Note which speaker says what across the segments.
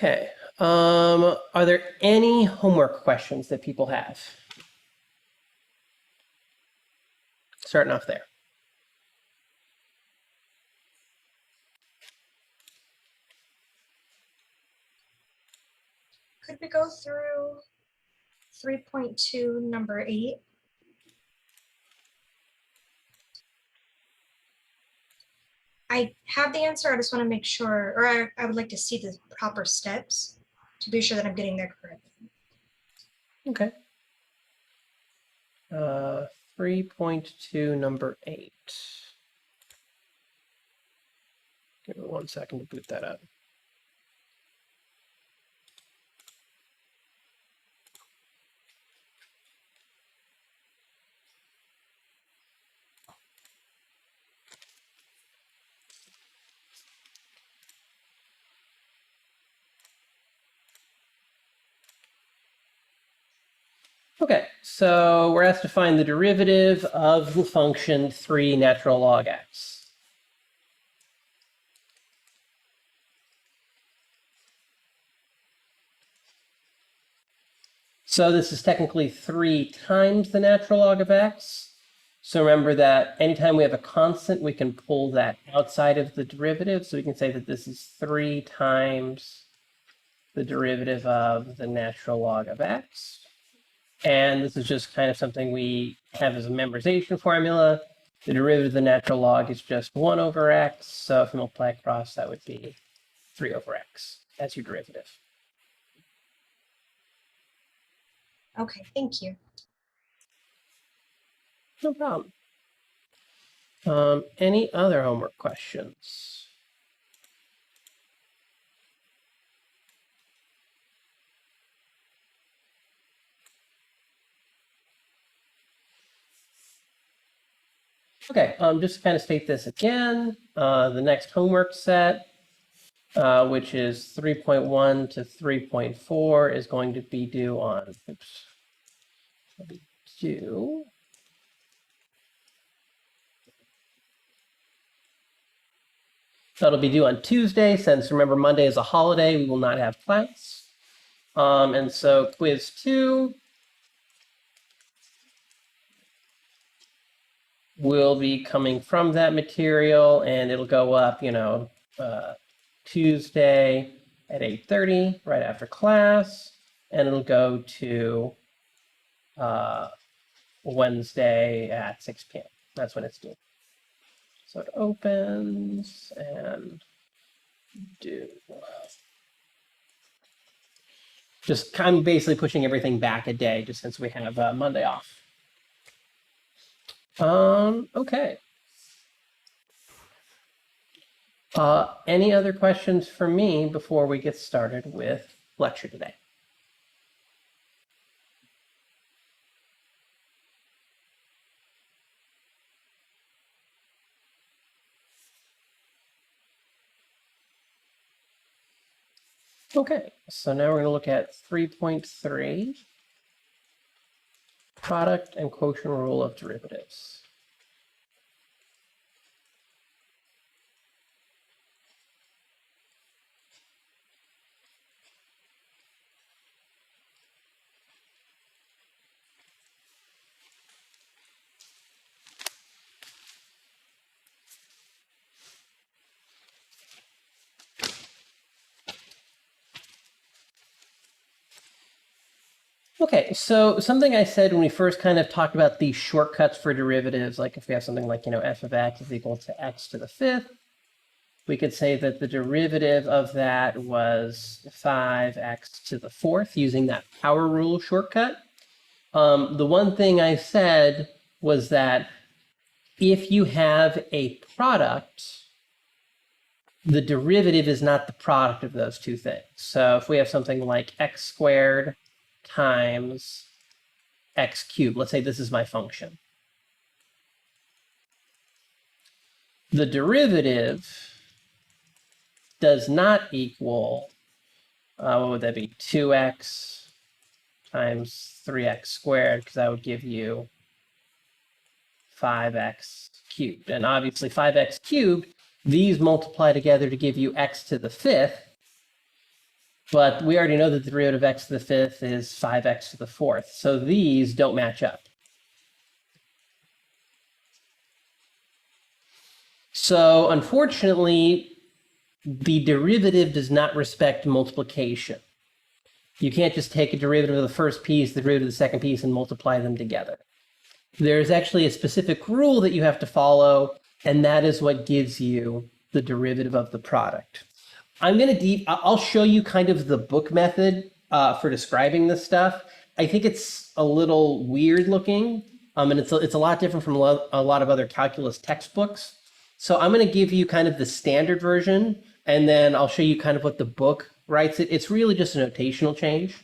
Speaker 1: Okay. Are there any homework questions that people have? Starting off there.
Speaker 2: Could we go through 3.2, number 8? I have the answer. I just want to make sure, or I would like to see the proper steps to be sure that I'm getting there correctly.
Speaker 1: Okay. 3.2, number 8. Give me 1 second to boot that up. Okay, so we're asked to find the derivative of the function 3 natural log x. So this is technically 3 times the natural log of x. So remember that anytime we have a constant, we can pull that outside of the derivative. So we can say that this is 3 times the derivative of the natural log of x. And this is just kind of something we have as a memorization formula. The derivative of the natural log is just 1 over x. So if you multiply across, that would be 3 over x as your derivative.
Speaker 2: Okay, thank you.
Speaker 1: No problem. Any other homework questions? Okay, just to kind of state this again, the next homework set, which is 3.1 to 3.4, is going to be due on, oops, it'll be due. So it'll be due on Tuesday, since remember Monday is a holiday, we will not have class. And so quiz 2 will be coming from that material, and it'll go up, Tuesday at 8:30, right after class, and it'll go to Wednesday at 6 p.m. That's when it's due. So it opens and due. Just kind of basically pushing everything back a day, just since we have Monday off. Okay. Any other questions for me before we get started with lecture today? Okay, so now we're going to look at 3.3, product and quotient rule of derivatives. Okay, so something I said when we first kind of talked about these shortcuts for derivatives, like if we have something like, f of x is equal to x to the 5th, we could say that the derivative of that was 5x to the 4th using that power rule shortcut. The one thing I said was that if you have a product, the derivative is not the product of those two things. So if we have something like x squared times x cubed, let's say this is my function. The derivative does not equal, what would that be, 2x times 3x squared, because that would give you 5x cubed. And obviously 5x cubed, these multiply together to give you x to the 5th. But we already know that the derivative of x to the fifth is 5x to the fourth. So these don't match up. So unfortunately, the derivative does not respect multiplication. You can't just take a derivative of the first piece, the derivative of the second piece, and multiply them together. There's actually a specific rule that you have to follow, and that is what gives you the derivative of the product. I'll show you kind of the book method for describing this stuff. I think it's a little weird looking, and it's a lot different from a lot of other calculus textbooks. So I'm going to give you kind of the standard version, and then I'll show you kind of what the book writes. It's really just a notational change.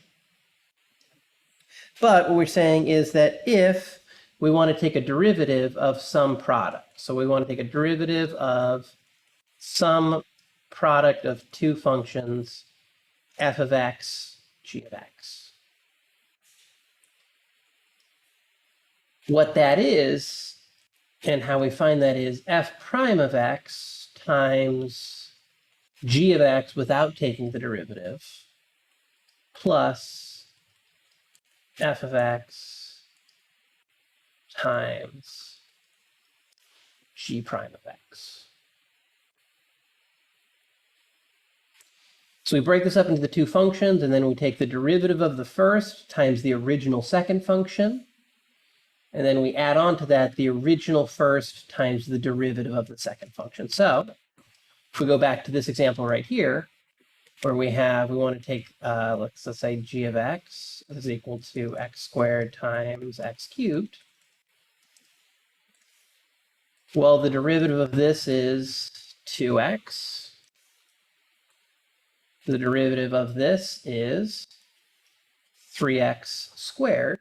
Speaker 1: But what we're saying is that if we want to take a derivative of some product, so we want to take a derivative of some product of two functions, f of x, g of x. What that is, and how we find that is f prime of x times g of x without taking the derivative, plus f of x times g prime of x. So we break this up into the two functions, and then we take the derivative of the first times the original second function. And then we add on to that the original first times the derivative of the second function. So if we go back to this example right here, where we want to take, let's say g of x is equal to x squared times x cubed. Well, the derivative of this is 2x. The derivative of this is 3x squared.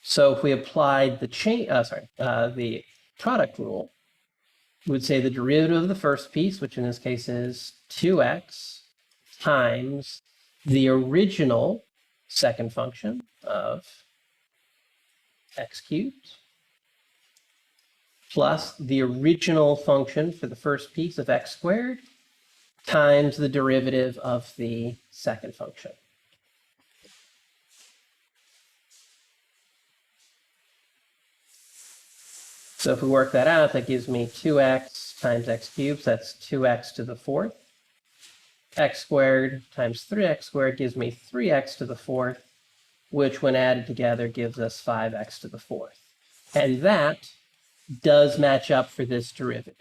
Speaker 1: So if we applied the product rule, we would say the derivative of the first piece, which in this case is 2x, times the original second function of x cubed, plus the original function for the first piece of x squared, times the derivative of the second function. So if we work that out, that gives me 2x times x cubed, so that's 2x to the fourth. X squared times 3x squared gives me 3x to the fourth, which when added together gives us 5x to the fourth. And that does match up for this derivative.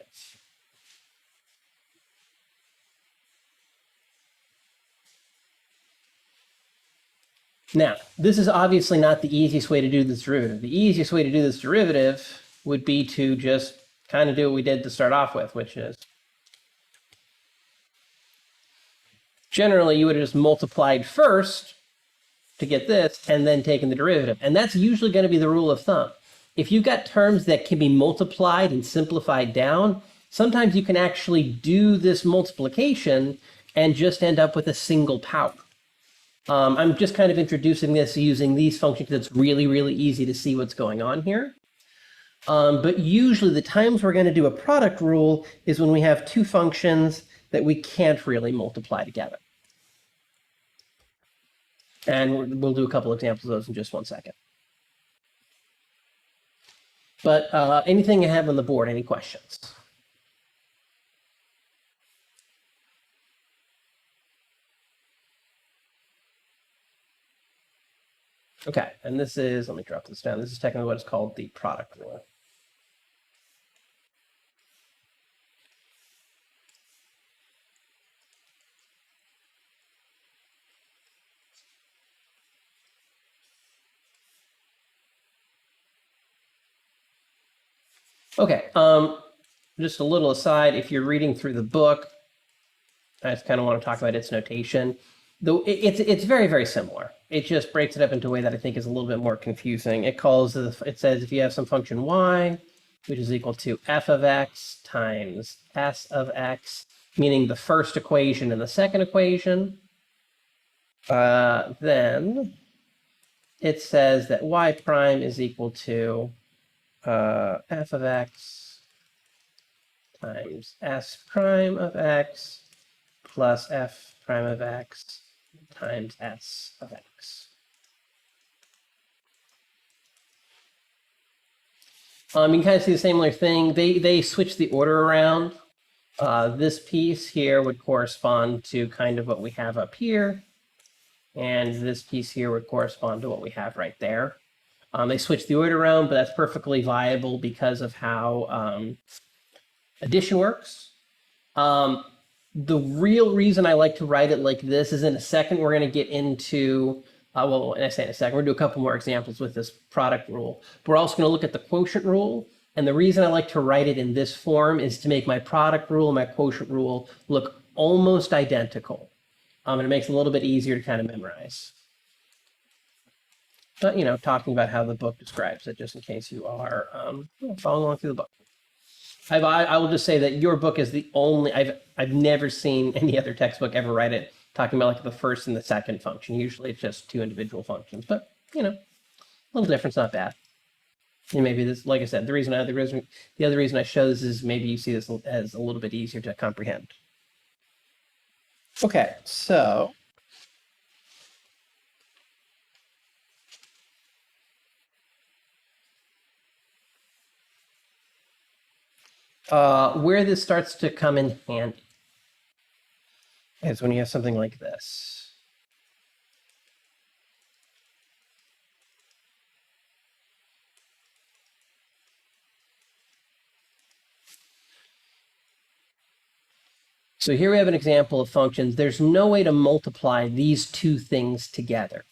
Speaker 1: Now, this is obviously not the easiest way to do this derivative. The easiest way to do this derivative would be to just kind of do what we did to start off with, which is generally you would have just multiplied first to get this and then taken the derivative. And that's usually going to be the rule of thumb. If you've got terms that can be multiplied and simplified down, sometimes you can actually do this multiplication and just end up with a single power. I'm just kind of introducing this using these functions because it's really, really easy to see what's going on here. But usually the times we're going to do a product rule is when we have two functions that we can't really multiply together. And we'll do a couple examples of those in just one second. But anything you have on the board, any questions? Okay, and this is, let me drop this down. This is technically what is called the product rule. Okay, just a little aside, if you're reading through the book, I just kind of want to talk about its notation. Though it's very, very similar. It just breaks it up into a way that I think is a little bit more confusing. It says if you have some function y, which is equal to f of x times s of x, meaning the first equation and the second equation, then it says that y prime is equal to f of x times s prime of x plus f prime of x times s of x. You can kind of see the similar thing. They switch the order around. This piece here would correspond to kind of what we have up here. And this piece here would correspond to what we have right there. They switch the order around, but that's perfectly viable because of how addition works. The real reason I like to write it like this is in a second, we're going to get into, well, and I say in a second, we're going to do a couple more examples with this product rule. But we're also going to look at the quotient rule. And the reason I like to write it in this form is to make my product rule and my quotient rule look almost identical. And it makes it a little bit easier to kind of memorize. But, talking about how the book describes it, just in case you are following along through the book. I will just say that your book is the only, I've never seen any other textbook ever write it talking about like the first and the second function. Usually it's just two individual functions, but a little difference, not bad. And maybe this, like I said, the other reason I show this is maybe you see this as a little bit easier to comprehend. Okay, so where this starts to come in handy is when you have something like this. So here we have an example of functions. There's no way to multiply these two things together.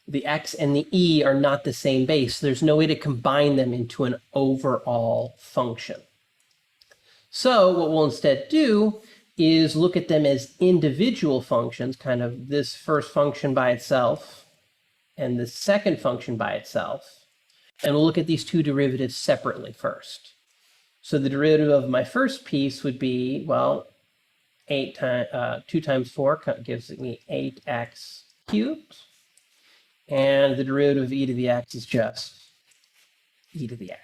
Speaker 1: The x and the e are not the same base. There's no way to combine them into an overall function. So what we'll instead do is look at them as individual functions, kind of this first function by itself and the second function by itself. And we'll look at these two derivatives separately first. So the derivative of my first piece would be, well, 2 times 4 gives me 8x cubed. And the derivative of e to the x is just e to the x.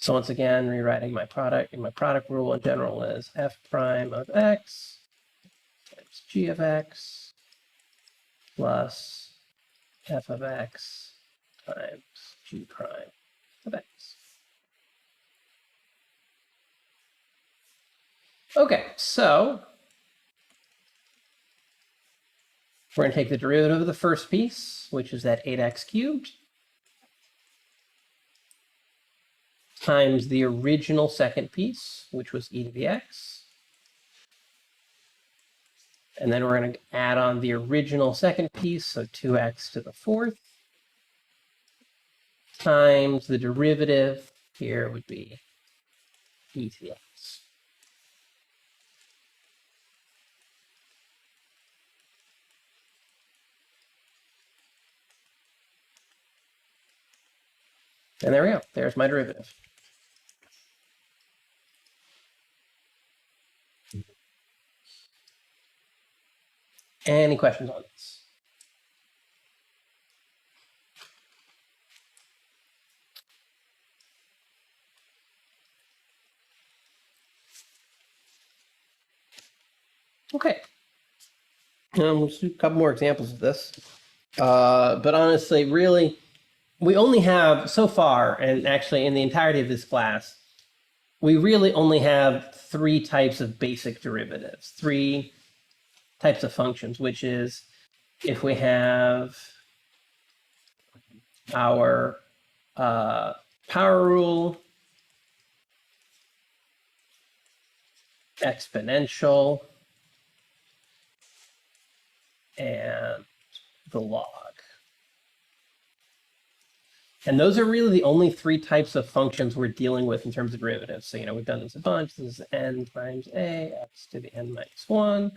Speaker 1: So once again, rewriting my product rule in general is f prime of x times g of x plus f of x times g prime of x. Okay, so we're going to take the derivative of the first piece, which is that 8x cubed, times the original second piece, which was e to the x. And then we're going to add on the original second piece, so 2x to the fourth, times the derivative here would be e to the x. And there we go. There's my derivative. Any questions on this? Okay. Let's do a couple more examples of this. But honestly, really, we only have so far, and actually in the entirety of this class, we really only have 3 types of basic derivatives, 3 types of functions, which is if we have our power rule, exponential, and the log. And those are really the only 3 types of functions we're dealing with in terms of derivatives. So, we've done this a bunch. This is n times a, x to the n minus 1,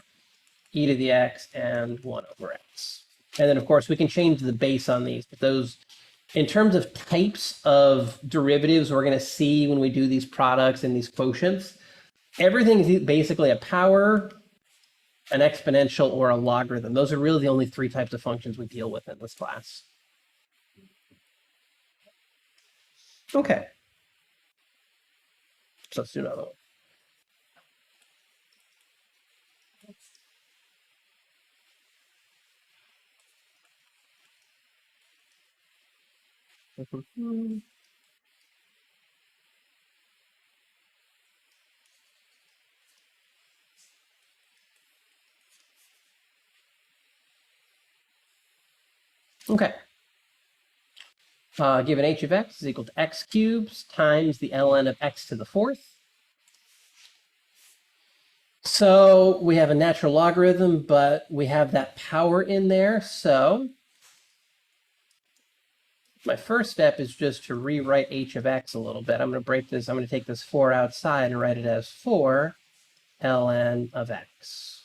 Speaker 1: e to the x, and 1 over x. And then, of course, we can change the base on these. But those, in terms of types of derivatives we're going to see when we do these products and these quotients, everything is basically a power, an exponential, or a logarithm. Those are really the only 3 types of functions we deal with in this class. Okay. So let's do another one. Okay. Given h of x is equal to x cubed times the ln of x to the fourth. So we have a natural logarithm, but we have that power in there. So my first step is just to rewrite h of x a little bit. I'm going to break this. I'm going to take this 4 outside and write it as 4 ln of x.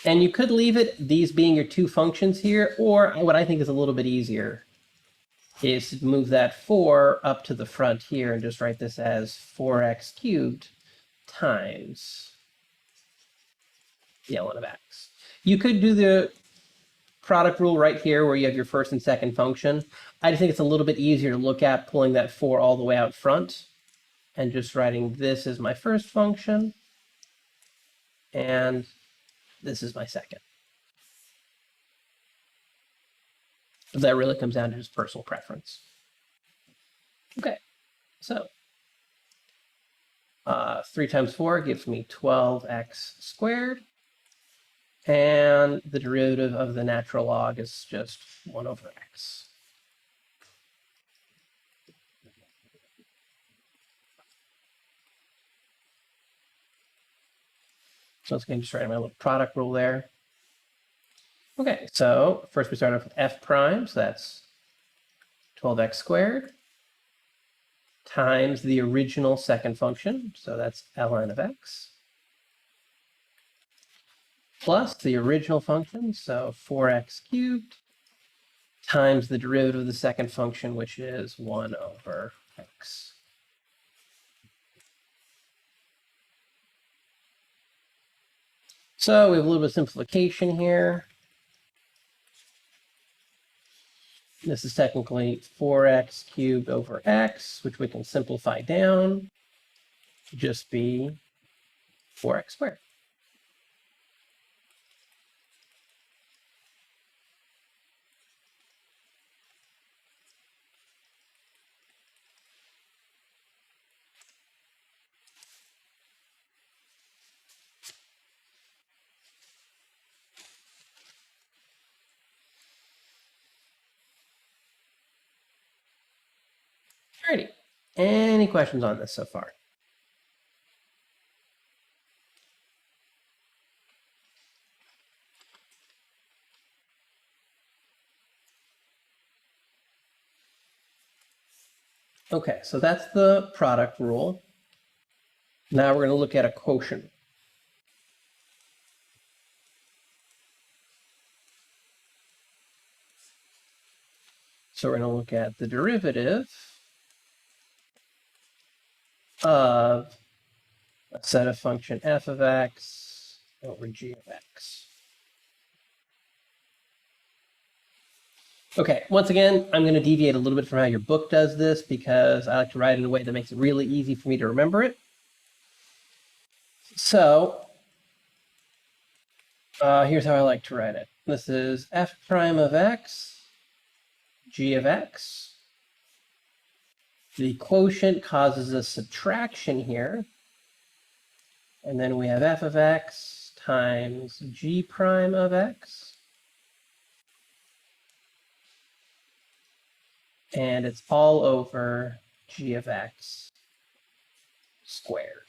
Speaker 1: And you could leave it, these being your two functions here, or what I think is a little bit easier is to move that 4 up to the front here and just write this as 4x cubed times the ln of x. You could do the product rule right here where you have your first and second function. I just think it's a little bit easier to look at pulling that 4 all the way out front and just writing this as my first function and this is my second. That really comes down to just personal preference. Okay, so 3 times 4 gives me 12x squared. And the derivative of the natural log is just 1 over x. So let's just write my little product rule there. Okay, so first we start off with f prime, so that's 12x squared times the original second function, so that's ln of x, plus the original function, so 4x cubed, times the derivative of the second function, which is 1 over x. So we have a little bit of simplification here. This is technically 4x cubed over x, which we can simplify down to just be 4x squared. Alrighty. Any questions on this so far? Okay, so that's the product rule. Now we're going to look at a quotient. So we're going to look at the derivative of a set of function f of x over g of x. Okay, once again, I'm going to deviate a little bit from how your book does this because I like to write it in a way that makes it really easy for me to remember it. So here's how I like to write it. This is f prime of x, g of x. The quotient causes a subtraction here. And then we have f of x times g prime of x. And it's all over g of x squared.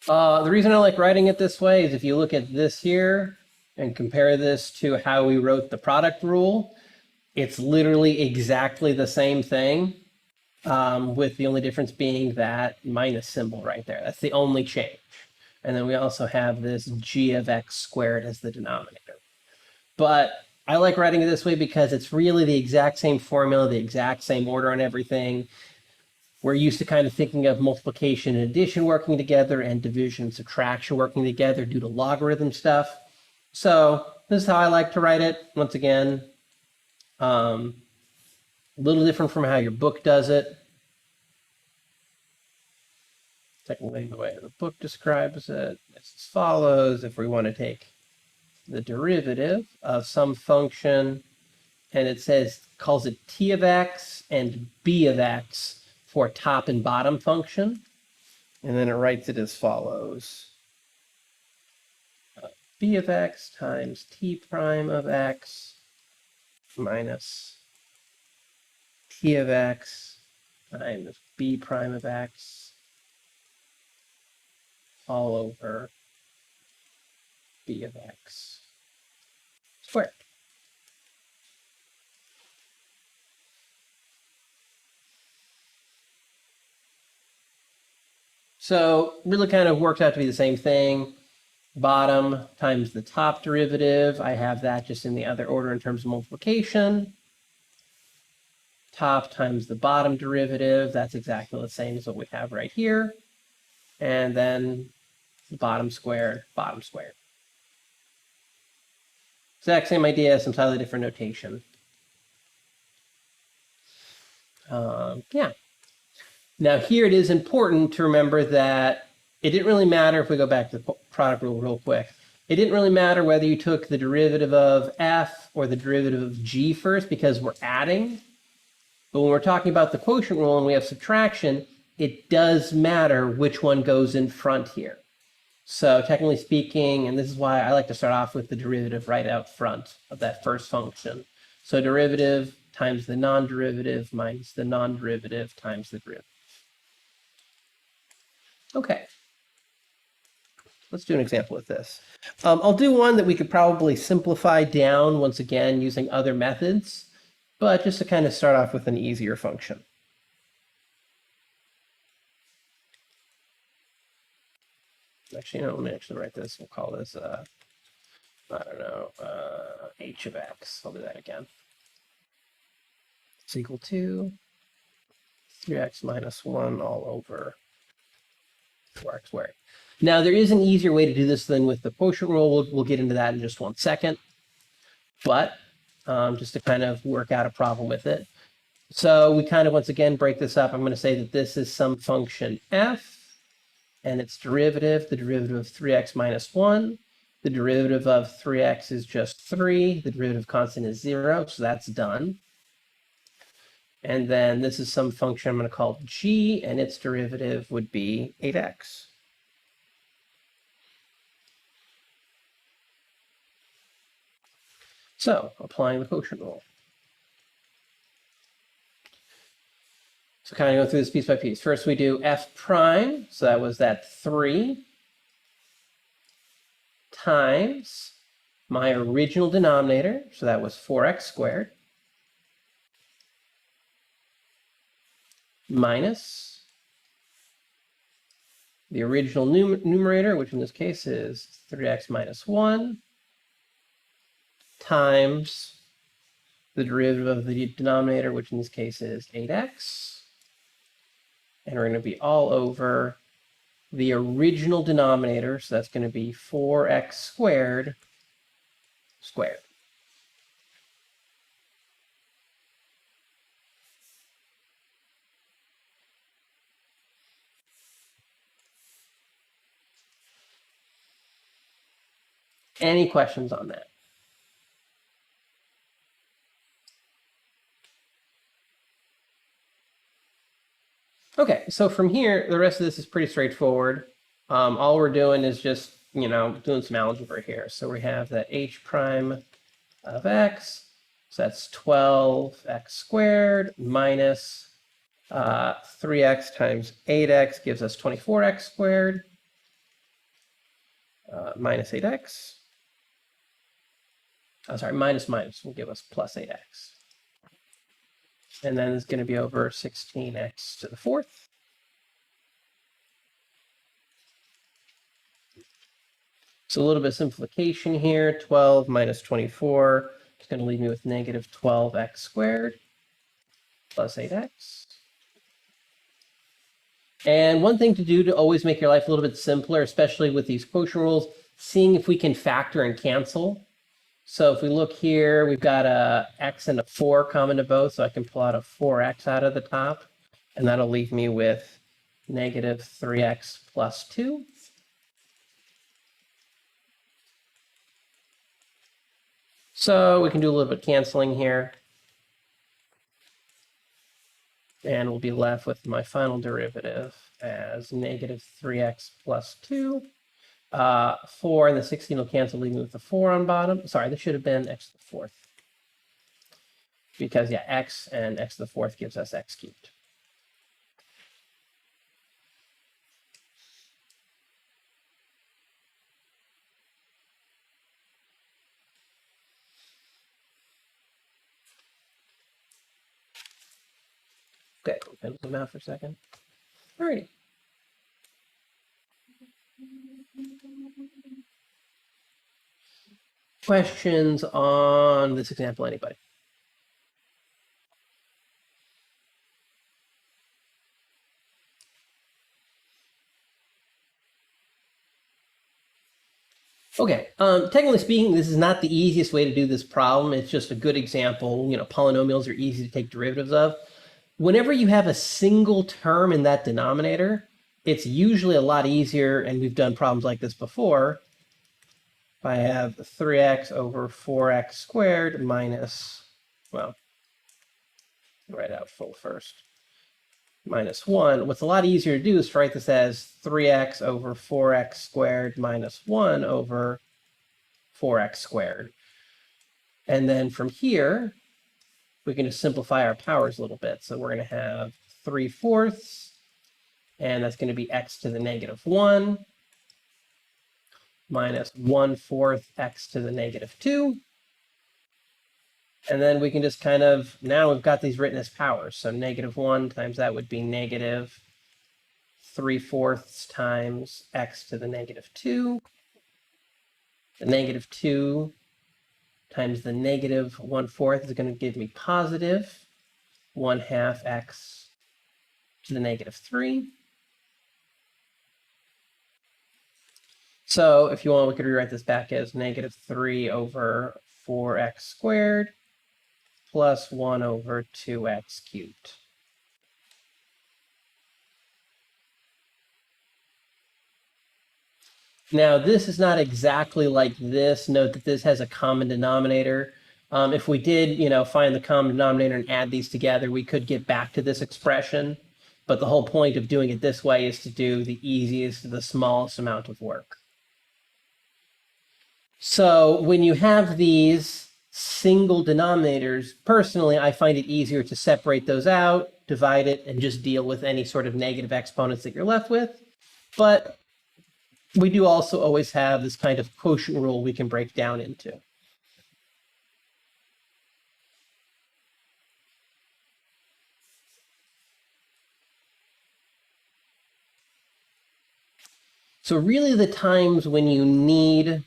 Speaker 1: The reason I like writing it this way is if you look at this here and compare this to how we wrote the product rule, it's literally exactly the same thing, with the only difference being that minus symbol right there. That's the only change. And then we also have this g of x squared as the denominator. But I like writing it this way because it's really the exact same formula, the exact same order on everything. We're used to kind of thinking of multiplication and addition working together and division and subtraction working together due to logarithm stuff. So this is how I like to write it. Once again, a little different from how your book does it. technically the way the book describes it is as follows. If we want to take the derivative of some function, and it says, calls it t of x and b of x for top and bottom function. And then it writes it as follows. B of x times t prime of x minus t of x times b prime of x all over b of x squared. So really kind of works out to be the same thing. Bottom times the top derivative. I have that just in the other order in terms of multiplication. Top times the bottom derivative. That's exactly the same as what we have right here. And then bottom squared, bottom squared. Exact same idea, some slightly different notation. Yeah. Now here it is important to remember that it didn't really matter if we go back to the product rule real quick. It didn't really matter whether you took the derivative of f or the derivative of g first because we're adding. But when we're talking about the quotient rule and we have subtraction, it does matter which one goes in front here. So technically speaking, and this is why I like to start off with the derivative right out front of that first function. So derivative times the non-derivative minus the non-derivative times the derivative. Okay. Let's do an example with this. I'll do one that we could probably simplify down once again using other methods, but just to kind of start off with an easier function. Actually, let me actually write this. We'll call this, I don't know, h of x. I'll do that again. It's equal to 3x minus 1 all over 4x squared. Now, there is an easier way to do this than with the quotient rule. We'll get into that in just 1 second. But just to kind of work out a problem with it. So we kind of, once again, break this up. I'm going to say that this is some function f, and its derivative, the derivative of 3x minus 1. The derivative of 3x is just 3. The derivative constant is 0, so that's done. And then this is some function I'm going to call g, and its derivative would be 8x. So, applying the quotient rule. So kind of go through this piece by piece. First we do f prime, so that was that 3 times my original denominator, so that was 4x squared, minus the original numerator, which in this case is 3x minus 1, times the derivative of the denominator, which in this case is 8x. And we're going to be all over the original denominator, so that's going to be 4x squared squared. Any questions on that? Okay, so from here, the rest of this is pretty straightforward. All we're doing is just, doing some algebra here. So we have that h prime of x, so that's 12x squared minus 3x times 8x gives us 24x squared minus 8x. Oh, sorry, minus will give us plus 8x. And then it's going to be over 16x to the 4th. So a little bit of simplification here. 12 minus 24 is going to leave me with negative 12x squared plus 8x. And one thing to do to always make your life a little bit simpler, especially with these quotient rules, seeing if we can factor and cancel. So if we look here, we've got a x and a 4 common to both, so I can pull out a 4x out of the top, and that'll leave me with negative 3x plus 2. So we can do a little bit of canceling here. And we'll be left with my final derivative as negative 3x plus 2. 4 and the 16 will cancel, leaving with the 4 on bottom. Sorry, this should have been x to the fourth. Because, yeah, x and x to the fourth gives us x cubed. Okay, we'll zoom out for a second. Alrighty. Questions on this example, anybody? Okay, technically speaking, this is not the easiest way to do this problem. It's just a good example. You know, polynomials are easy to take derivatives of. Whenever you have a single term in that denominator, it's usually a lot easier, and we've done problems like this before. If I have 3x over 4x squared minus, well, write out full first, minus 1. What's a lot easier to do is to write this as 3x over 4x squared minus 1 over 4x squared. And then from here, we can just simplify our powers a little bit. So we're going to have 3/4, and that's going to be x to the negative 1 minus 1/4 x to the negative 2. And then we can just kind of, now we've got these written as powers. So negative 1 times that would be negative 3/4 times x to the negative 2. The negative 2 times the negative 1/4 is going to give me positive 1/2 x to the negative 3. So if you want, we could rewrite this back as negative 3 over 4x squared plus 1 over 2x cubed. Now, this is not exactly like this. Note that this has a common denominator. If we did, find the common denominator and add these together, we could get back to this expression. But the whole point of doing it this way is to do the easiest, the smallest amount of work. So when you have these single denominators, personally, I find it easier to separate those out, divide it, and just deal with any sort of negative exponents that you're left with. But we do also always have this kind of quotient rule we can break down into. So really the times when you need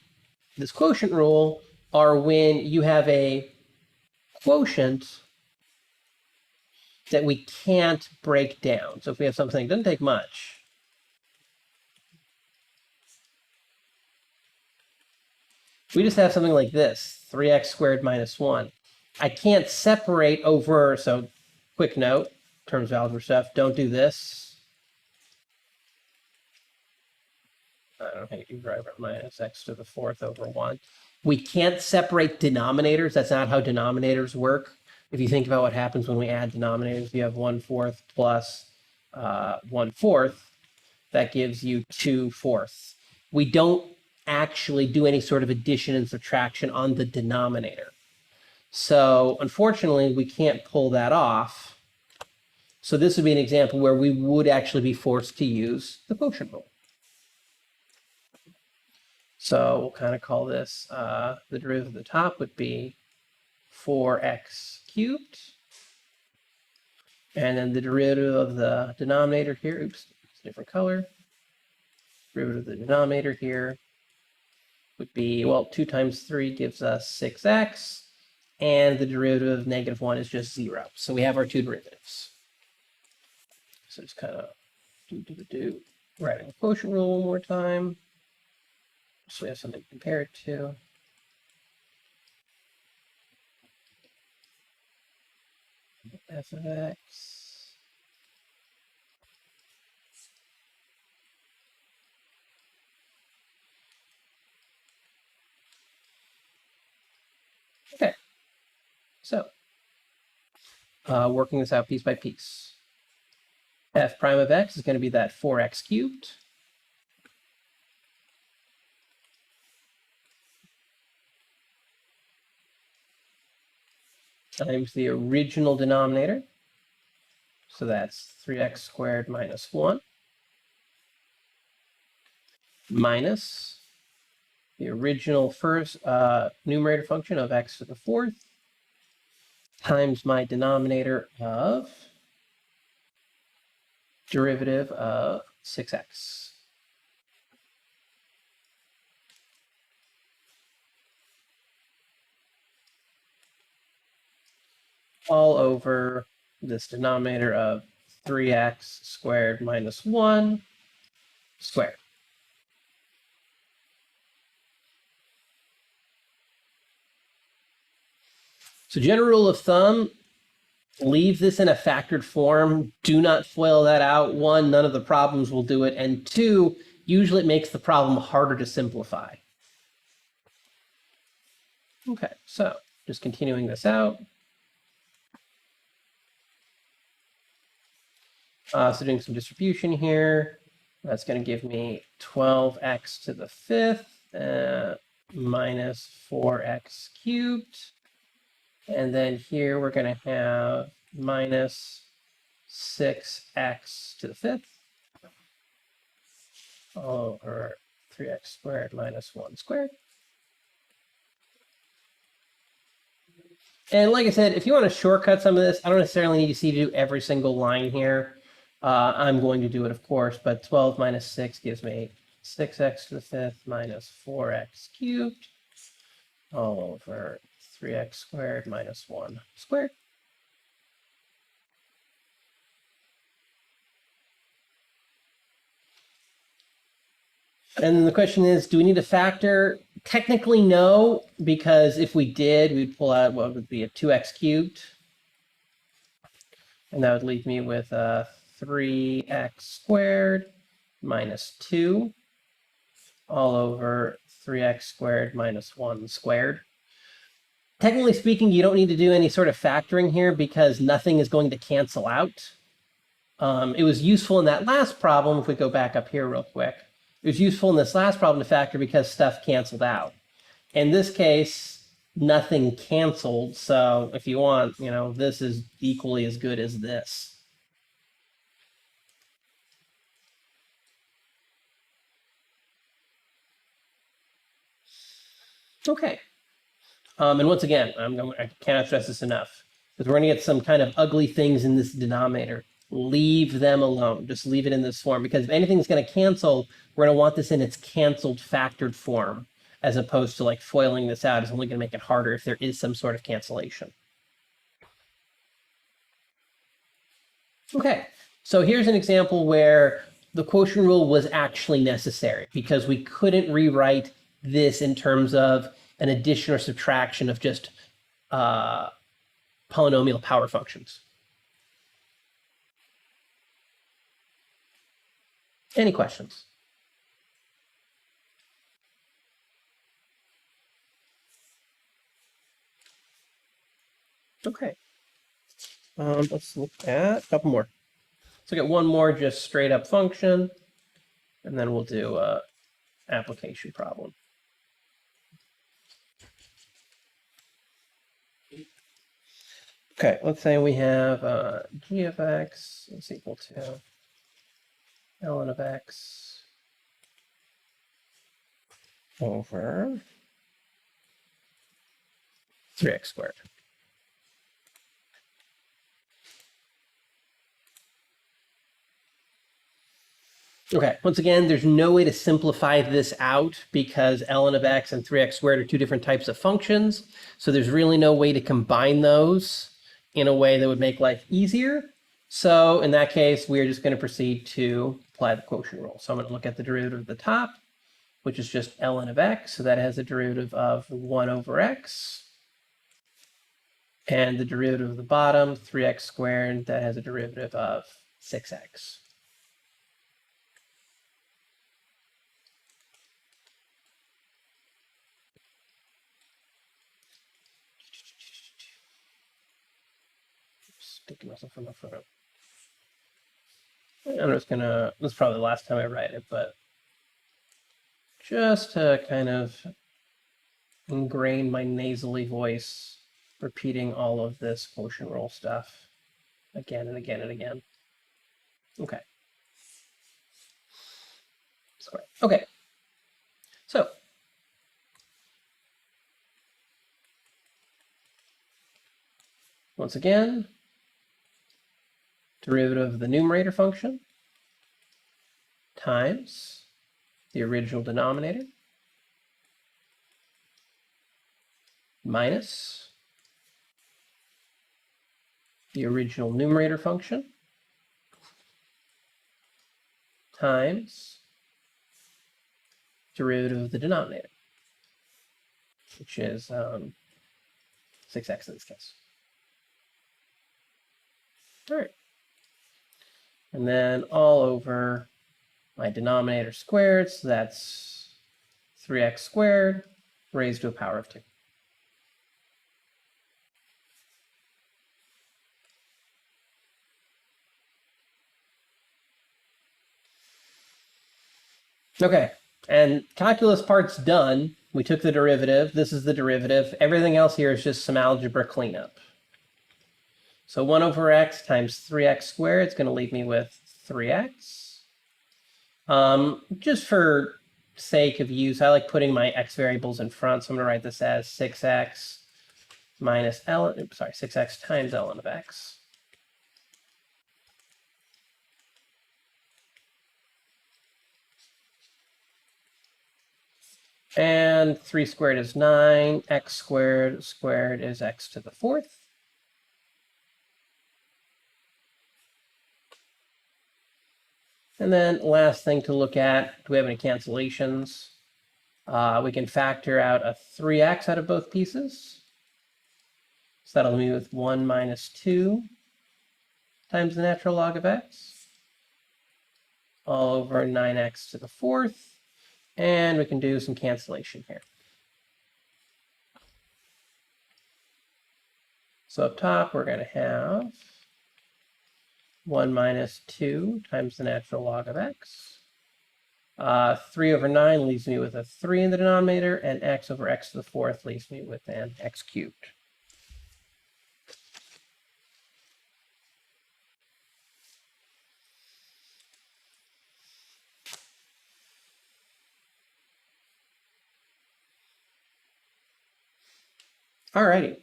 Speaker 1: this quotient rule are when you have a quotient that we can't break down. So if we have something that doesn't take much, we just have something like this, 3x squared minus 1. I can't separate over, so quick note, in terms of algebra stuff, don't do this. I don't know how you drive minus x to the fourth over 1. We can't separate denominators. That's not how denominators work. If you think about what happens when we add denominators, you have 1/4 plus 1/4. That gives you 2/4. We don't actually do any sort of addition and subtraction on the denominator. So unfortunately, we can't pull that off. So this would be an example where we would actually be forced to use the quotient rule. So we'll kind of call this, the derivative of the top would be 4x cubed. And then the derivative of the denominator here, oops, it's a different color. Derivative of the denominator here would be, well, 2 times 3 gives us 6x. And the derivative of negative 1 is just 0. So we have our two derivatives. So just kind of do. Writing the quotient rule one more time. So we have something to compare it to. F of x Okay, so working this out piece by piece. F prime of x is going to be that 4x cubed. Times the original denominator. So that's 3x squared minus 1. Minus the original first numerator function of x to the fourth times my denominator of derivative of 6x. All over this denominator of 3x squared minus 1 squared. So general rule of thumb, leave this in a factored form. Do not FOIL that out. One, none of the problems will do it. And two, usually it makes the problem harder to simplify. Okay, so just continuing this out. So doing some distribution here, that's going to give me 12x to the fifth minus 4x cubed. And then here we're going to have minus 6x to the fifth over 3x squared minus 1 squared. And like I said, if you want to shortcut some of this, I don't necessarily need to see to do every single line here. I'm going to do it, of course, but 12 minus 6 gives me 6x to the fifth minus 4x cubed all over 3x squared minus 1 squared. And the question is, do we need a factor? Technically, no, because if we did, we'd pull out what would be a 2x cubed. And that would leave me with 3x squared minus 2 all over 3x squared minus 1 squared. Technically speaking, you don't need to do any sort of factoring here because nothing is going to cancel out. It was useful in that last problem, if we go back up here real quick. It was useful in this last problem to factor because stuff canceled out. In this case, nothing canceled. So if you want, this is equally as good as this. Okay. And once again, I cannot stress this enough, because we're going to get some kind of ugly things in this denominator. Leave them alone. Just leave it in this form, because if anything's going to cancel, we're going to want this in its canceled factored form, as opposed to like foiling this out is only going to make it harder if there is some sort of cancellation. Okay, so here's an example where the quotient rule was actually necessary because we couldn't rewrite this in terms of an addition or subtraction of just polynomial power functions. Any questions? Okay. Let's look at a couple more. Let's look at one more just straight up function, and then we'll do a application problem. Okay, let's say we have g of x is equal to ln of x over 3x squared. Okay, once again, there's no way to simplify this out because ln of x and 3x squared are two different types of functions. So there's really no way to combine those in a way that would make life easier. So in that case, we're just going to proceed to apply the quotient rule. So I'm going to look at the derivative of the top, which is just ln of x. So that has a derivative of 1 over x. And the derivative of the bottom, 3x squared, that has a derivative of 6x. Taking myself from my photo. I'm just gonna, this is probably the last time I write it, but just to kind of ingrain my nasally voice, repeating all of this motion roll stuff again and again and again. Okay. Square. Okay. So once again, derivative of the numerator function times the original denominator minus the original numerator function times derivative of the denominator, which is 6x in this case. All right. And then all over my denominator squared, so that's 3x squared raised to a power of 2. Okay, and calculus part's done. We took the derivative. This is the derivative. Everything else here is just some algebra cleanup. So 1 over x times 3x squared is going to leave me with 3x. Just for sake of use, I like putting my x variables in front, so I'm going to write this as 6x minus ln, 6x times ln of x. And 3 squared is 9, x squared is x to the 4th. And then last thing to look at, do we have any cancellations? We can factor out a 3x out of both pieces. So that'll leave me with 1 minus 2 times the natural log of x, all over 9x to the 4th. And we can do some cancellation here. So up top, we're going to have 1 minus 2 times the natural log of x. 3 over 9 leaves me with a 3 in the denominator, and x over x to the 4th leaves me with an x cubed. Alrighty.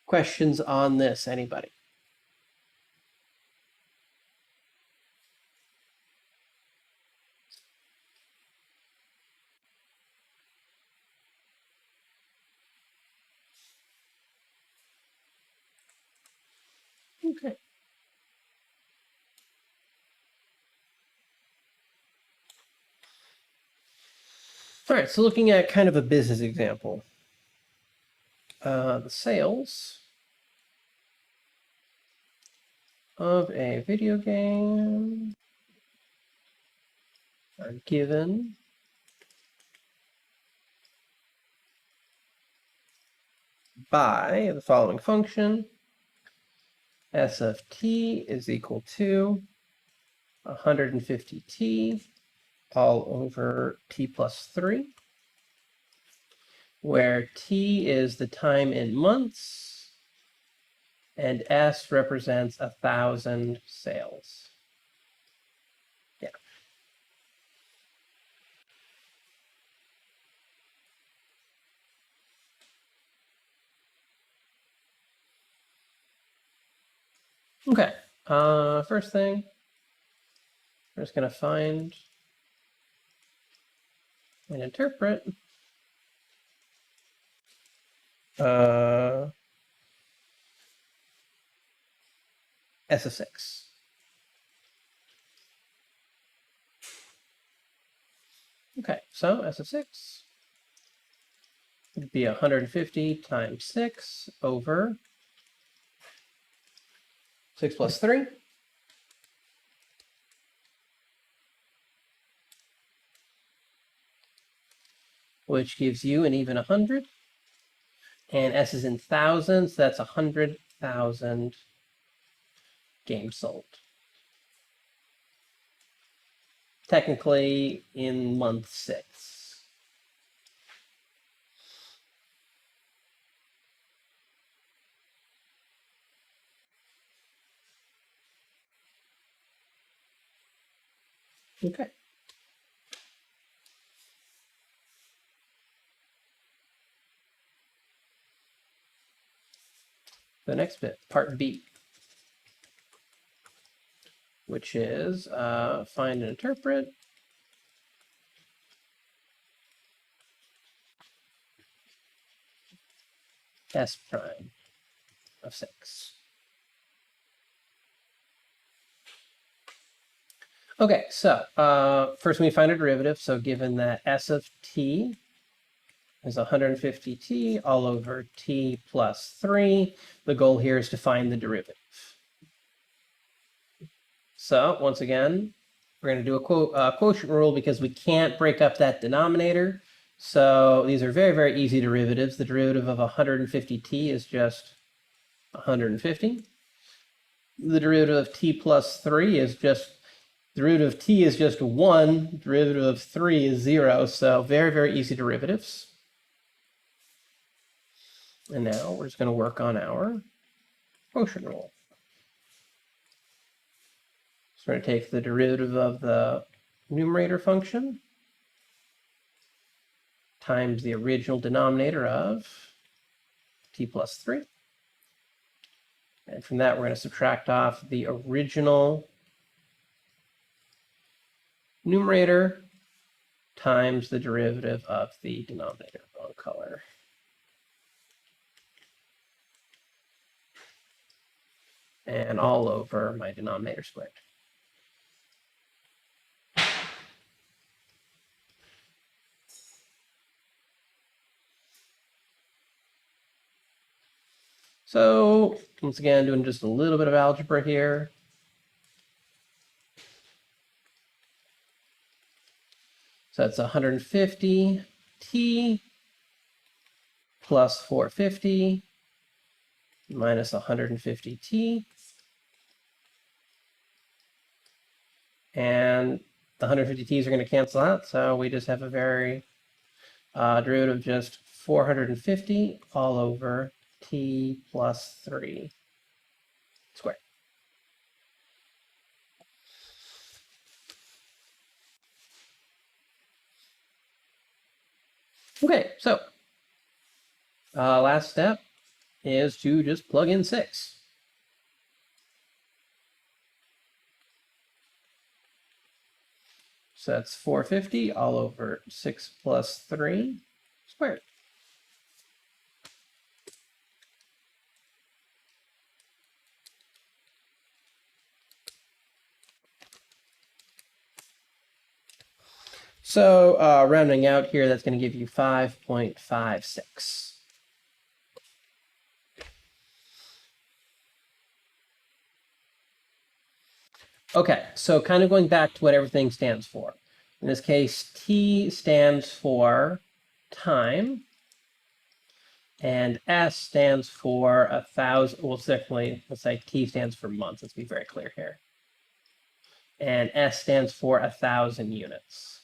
Speaker 1: Questions on this, anybody? Okay. All right, so looking at kind of a business example. The sales of a video game are given by the following function. S of t is equal to 150t all over t plus 3, where t is the time in months and s represents 1,000 sales. Yeah. Okay. First thing, we're just going to find and interpret S of 6. Okay, so S of 6 would be 150 times 6 over 6 plus 3. Which gives you an even 100. And S is in thousands, that's 100,000 games sold. Technically in month 6. Okay. The next bit, part B, which is find and interpret S prime of 6. Okay, so first we find a derivative. So given that S of t is 150t all over t plus 3, the goal here is to find the derivative. So once again, we're going to do a quotient rule because we can't break up that denominator. So these are very, very easy derivatives. The derivative of 150t is just 150. The derivative of t plus 3 is just, derivative of t is just 1. Derivative of 3 is 0. So very, very easy derivatives. And now we're just going to work on our quotient rule. So we're going to take the derivative of the numerator function times the original denominator of t plus 3. And from that, we're going to subtract off the original numerator times the derivative of the denominator. Wrong color. And all over my denominator squared. So once again, doing just a little bit of algebra here. So that's 150 t plus 450 minus 150 t. And the 150 t's are going to cancel out, so we just have a very derivative of just 450 all over t plus 3 squared. Okay, so last step is to just plug in 6. So that's 450 all over 6 plus 3 squared. So rounding out here, that's going to give you 5.56. Okay, so kind of going back to what everything stands for. In this case, T stands for time, and S stands for 1,000. Well, secondly, let's say T stands for months. Let's be very clear here. And S stands for 1,000 units.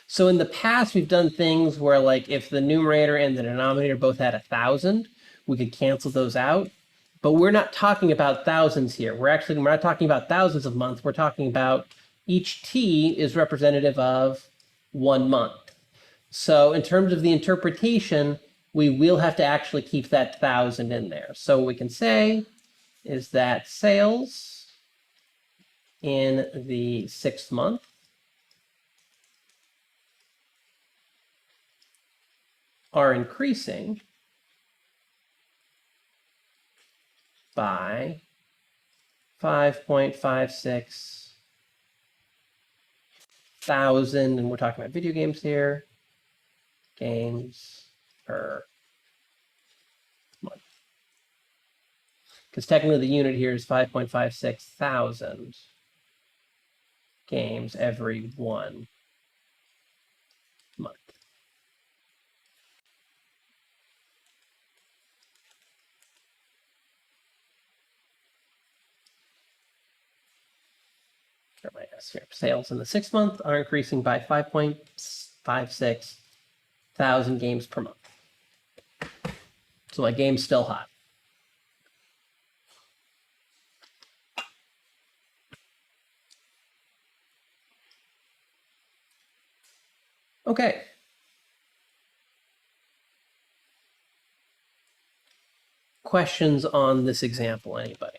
Speaker 1: So in the past, we've done things where, like, if the numerator and the denominator both had 1,000, we could cancel those out. But we're not talking about thousands here. We're not talking about thousands of months. We're talking about each t is representative of 1 month. So in terms of the interpretation, we will have to actually keep that 1,000 in there. So what we can say is that sales in the 6th month are increasing by 5.56 thousand, and we're talking about video games here, games per month. Because technically the unit here is 5.56 thousand games every 1 month. this here. Sales in the 6th month are increasing by 5.56 thousand games per month. So my game's still hot. Okay. Questions on this example, anybody?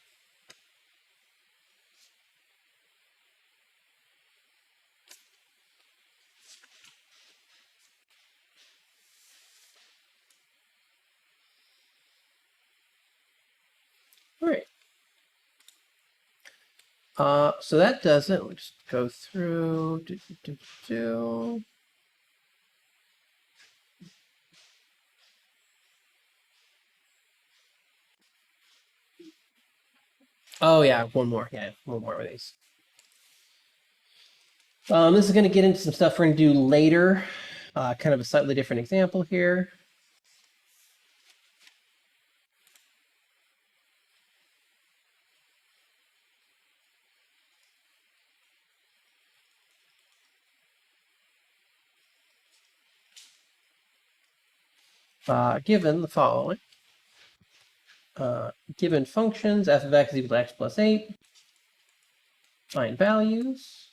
Speaker 1: All right. So that does it. We'll just go through. Oh yeah, one more. Yeah, one more of these. This is going to get into some stuff we're going to do later. Kind of a slightly different example here. Given the following. Given functions, f of x is equal to x plus 8. Find values.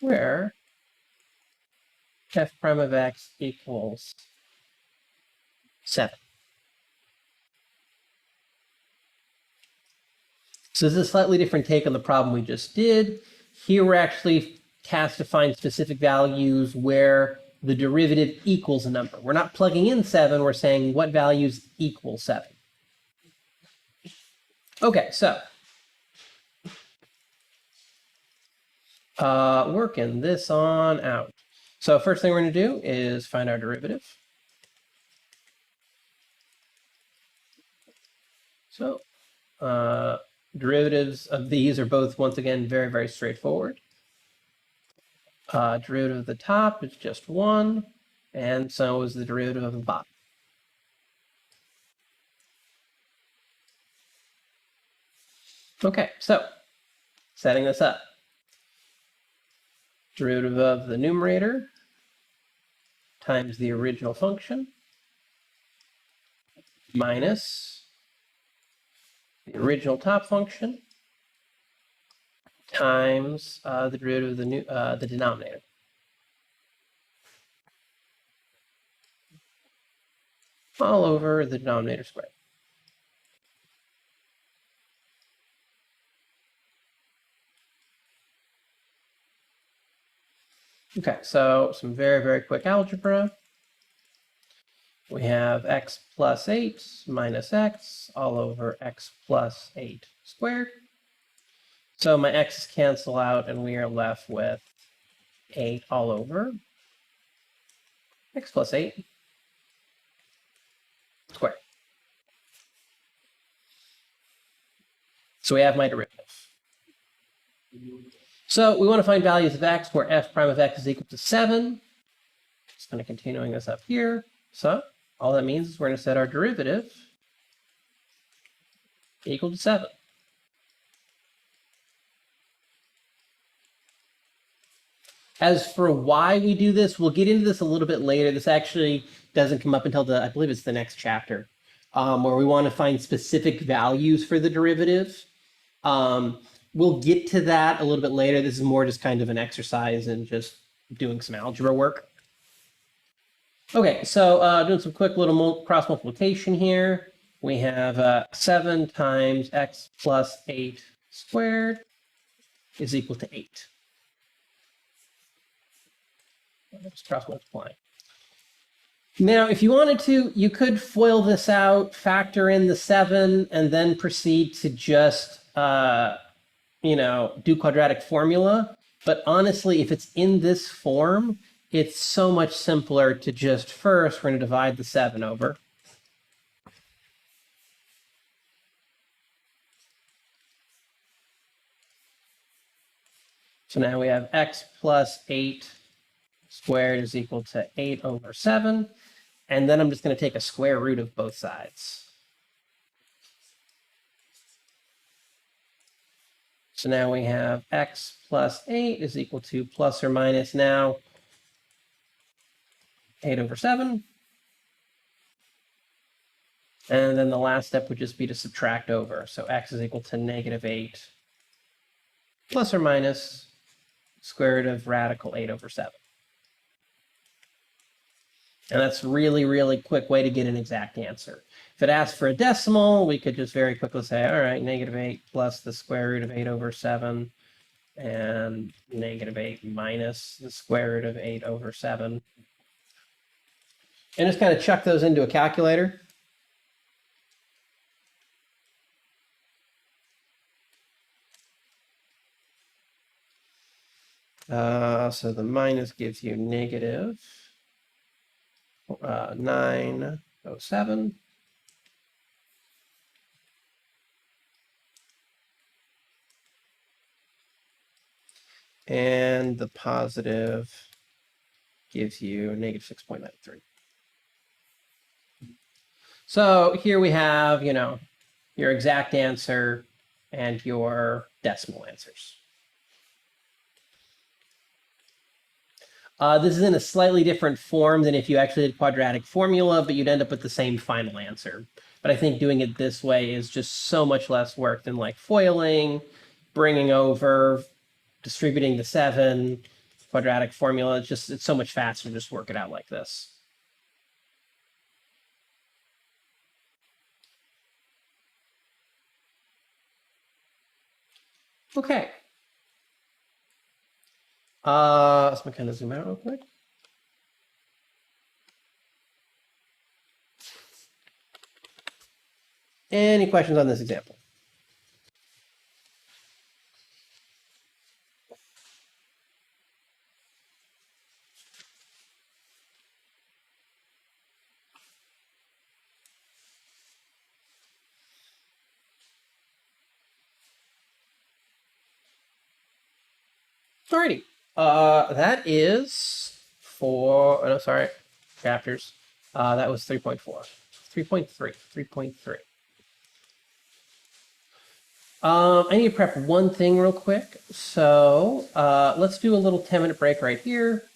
Speaker 1: Where f prime of x equals 7. So this is a slightly different take on the problem we just did. Here we're actually tasked to find specific values where the derivative equals a number. We're not plugging in 7, we're saying what values equal 7. Okay, so working this on out. So first thing we're going to do is find our derivative. So derivatives of these are both, once again, very, very straightforward. Derivative of the top is just 1, and so is the derivative of the bottom. Okay, so setting this up. Derivative of the numerator times the original function minus the original top function times the derivative of the denominator. All over the denominator squared. Okay, so some very, very quick algebra. We have x plus 8 minus x all over x plus 8 squared. So my x's cancel out, and we are left with 8 all over x plus 8 squared. So we have my derivative. So we want to find values of x where f prime of x is equal to 7. Just kind of continuing this up here. So all that means is we're going to set our derivative equal to 7. As for why we do this, we'll get into this a little bit later. This actually doesn't come up until I believe it's the next chapter, where we want to find specific values for the derivative. We'll get to that a little bit later. This is more just kind of an exercise in just doing some algebra work. Okay, so doing some quick little cross multiplication here. We have 7 times x plus 8 squared is equal to 8. Let's cross multiply. Now, if you wanted to, you could FOIL this out, factor in the 7, and then proceed to just, do quadratic formula. But honestly, if it's in this form, it's so much simpler to just first, we're going to divide the 7 over. So now we have x plus 8 squared is equal to 8 over 7. And then I'm just going to take a square root of both sides. So now we have x plus 8 is equal to plus or minus now 8/7. And then the last step would just be to subtract over. So x is equal to -8 plus or minus square root of radical 8/7. And that's really, really quick way to get an exact answer. If it asks for a decimal, we could just very quickly say, all right, -8 plus the square root of 8/7 and -8 minus the square root of 8/7. And just kind of chuck those into a calculator. So the minus gives you -907. And the positive gives you -6.93. So here we have, your exact answer and your decimal answers. This is in a slightly different form than if you actually did quadratic formula, but you'd end up with the same final answer. But I think doing it this way is just so much less work than like foiling, bringing over, distributing the 7, quadratic formula. It's so much faster to just work it out like this. Okay. So I'm kind of zoom out real quick. Any questions on this example? Alrighty. That is chapters. That was 3.4. 3.3. 3.3. I need to prep one thing real quick. So let's do a little 10-minute break right here.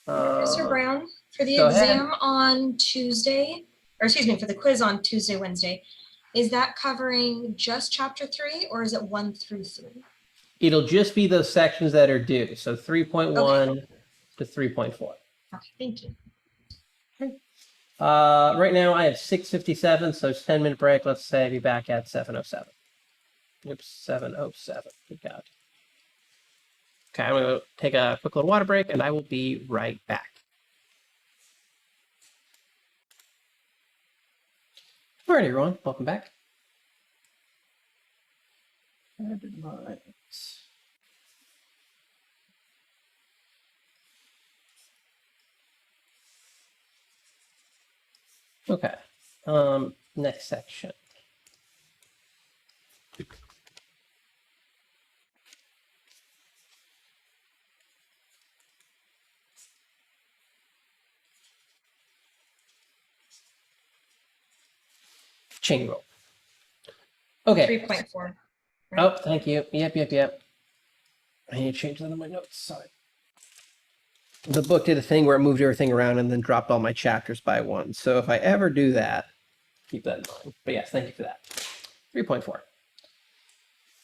Speaker 2: Professor Brown, for the
Speaker 1: go ahead.
Speaker 2: exam on Tuesday, or excuse me, for the quiz on Tuesday, Wednesday, is that covering just chapter 3 or is it 1 through 3?
Speaker 1: It'll just be those sections that are due. So 3.1 to 3.4.
Speaker 2: Okay, thank you.
Speaker 1: Right now I have 6:57, so it's 10-minute break. Let's say I'll be back at 7:07. Oops, 7:07. Good God. Okay, I'm going to take a quick little water break, and I will be right back. All right, everyone, welcome back. Okay, next section. Chain rule. Okay.
Speaker 2: 3.4.
Speaker 1: Oh, thank you. Yep. I need to change that in my notes. Sorry. The book did a thing where it moved everything around and then dropped all my chapters by one. So if I ever do that, keep that in mind. But yes, thank you for that. 3.4.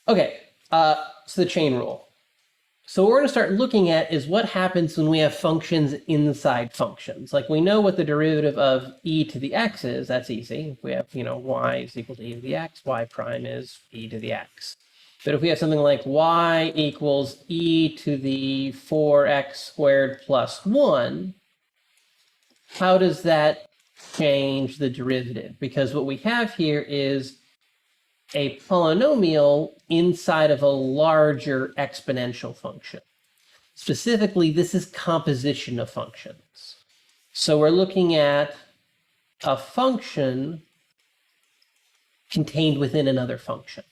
Speaker 1: Okay, so the chain rule. So what we're going to start looking at is what happens when we have functions inside functions. Like we know what the derivative of e to the x is. That's easy. If we have, y is equal to e to the x, y prime is e to the x. But if we have something like y equals e to the 4x squared plus 1, how does that change the derivative? Because what we have here is a polynomial inside of a larger exponential function. Specifically, this is composition of functions. So we're looking at a function contained within another function.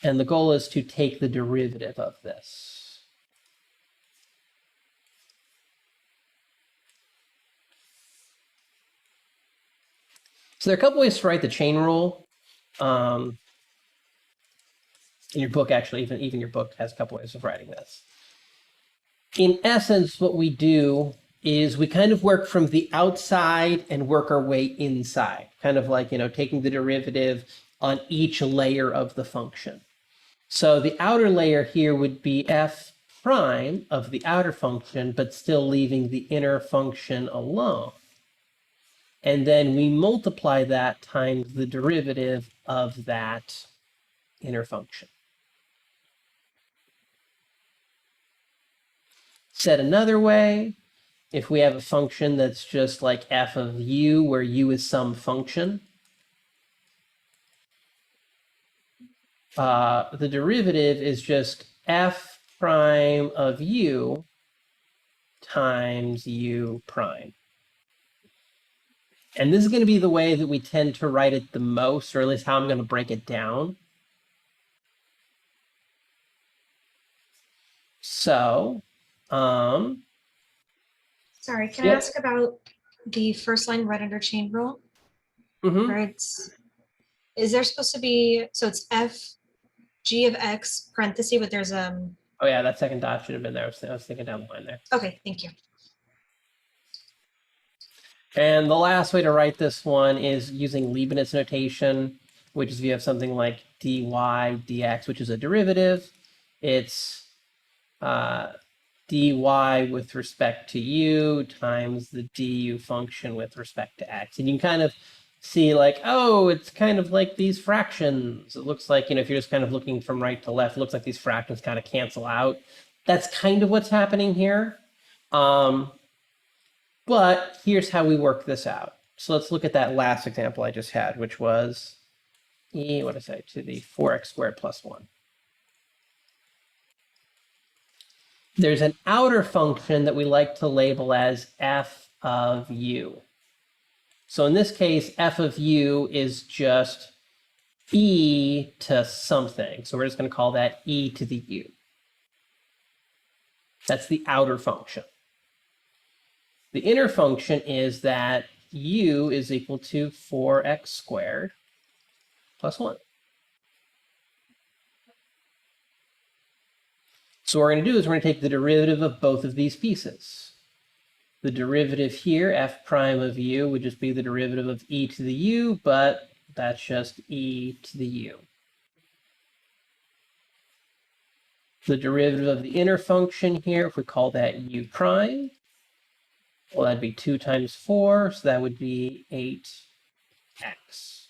Speaker 1: And the goal is to take the derivative of this. So there are a couple ways to write the chain rule. In your book, actually, even your book has a couple ways of writing this. In essence, what we do is we kind of work from the outside and work our way inside, kind of like, taking the derivative on each layer of the function. So the outer layer here would be f prime of the outer function, but still leaving the inner function alone. And then we multiply that times the derivative of that inner function. Said another way, if we have a function that's just like f of u, where u is some function, the derivative is just f prime of u times u prime. And this is going to be the way that we tend to write it the most, or at least how I'm going to break it down. So,
Speaker 2: Sorry, can I
Speaker 1: Yep.
Speaker 2: ask about the first line right under chain rule?
Speaker 1: mhm.
Speaker 2: Where is there supposed to be, so it's f g of x parenthesis, but there's
Speaker 1: Oh yeah, that second dot should have been there. I was thinking down the line there.
Speaker 2: okay, thank you.
Speaker 1: And the last way to write this one is using Leibniz notation, which is if you have something like dy dx, which is a derivative. It's dy with respect to u times the du function with respect to x. And you can kind of see like, oh, it's kind of like these fractions. It looks like, if you're just kind of looking from right to left, it looks like these fractions kind of cancel out. That's kind of what's happening here. But here's how we work this out. So let's look at that last example I just had, which was to the 4x squared plus 1. There's an outer function that we like to label as f of u. So in this case, f of u is just e to something. So we're just going to call that e to the u. That's the outer function. The inner function is that u is equal to 4x squared plus 1. So what we're going to do is we're going to take the derivative of both of these pieces. The derivative here, f prime of u, would just be the derivative of e to the u, but that's just e to the u. The derivative of the inner function here, if we call that u prime, well, that'd be 2 times 4, so that would be 8x.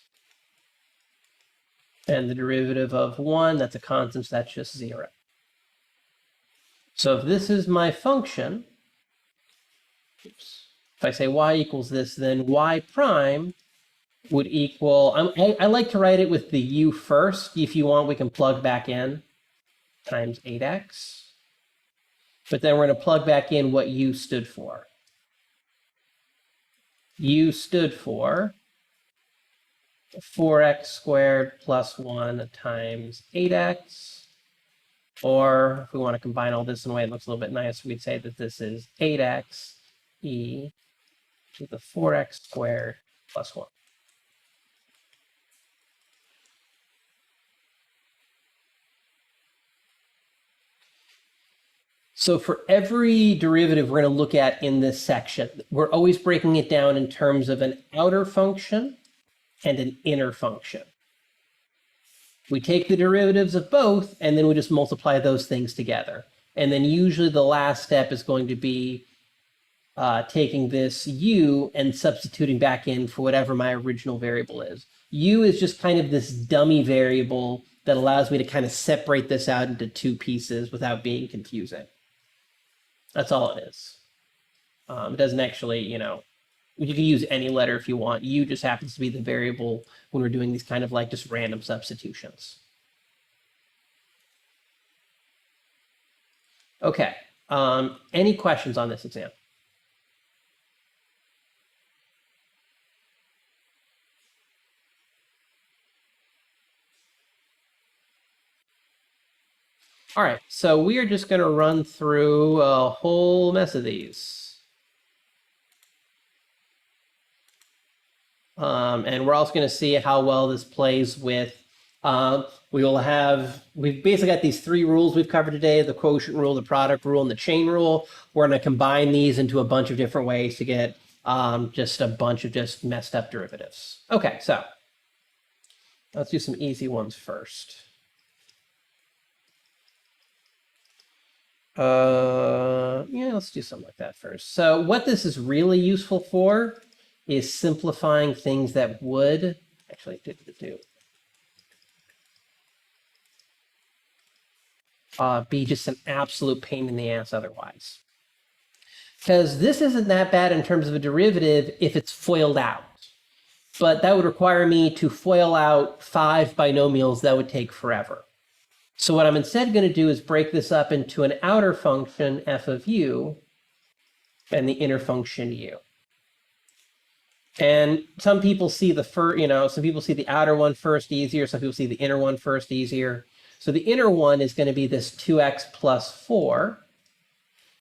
Speaker 1: And the derivative of 1, that's a constant, so that's just 0. So if this is my function, if I say y equals this, then y prime would equal, I like to write it with the u first. If you want, we can plug back in times 8x. But then we're going to plug back in what u stood for. U stood for 4x squared plus 1 times 8x. Or if we want to combine all this in a way it looks a little bit nicer, we'd say that this is 8x e to the 4x squared plus 1. So for every derivative we're going to look at in this section, we're always breaking it down in terms of an outer function and an inner function. We take the derivatives of both, and then we just multiply those things together. And then usually the last step is going to be taking this u and substituting back in for whatever my original variable is. U is just kind of this dummy variable that allows me to kind of separate this out into two pieces without being confusing. That's all it is. It doesn't actually, you can use any letter if you want. U just happens to be the variable when we're doing these kind of like just random substitutions. Okay. Any questions on this exam? All right, so we are just going to run through a whole mess of these. And we're also going to see how well this plays with, we've basically got these three rules we've covered today, the quotient rule, the product rule, and the chain rule. We're going to combine these into a bunch of different ways to get just a bunch of just messed up derivatives. Okay, so let's do some easy ones first. Yeah, let's do something like that first. So what this is really useful for is simplifying things that would actually be just an absolute pain in the ass otherwise. Because this isn't that bad in terms of a derivative if it's FOILed out. But that would require me to FOIL out 5 binomials that would take forever. So what I'm instead going to do is break this up into an outer function, f of u, and the inner function u. And some people see the some people see the outer one first easier. Some people see the inner one first easier. So the inner one is going to be this 2x plus 4.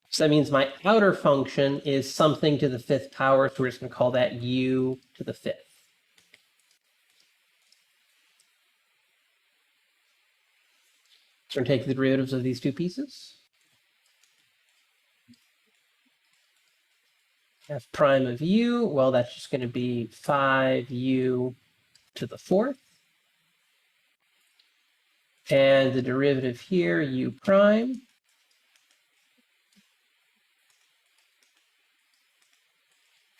Speaker 1: So that means my outer function is something to the 5th power. So we're just going to call that u to the 5th. So we're going to take the derivatives of these two pieces. F prime of u, well, that's just going to be 5u to the 4th. And the derivative here, u prime,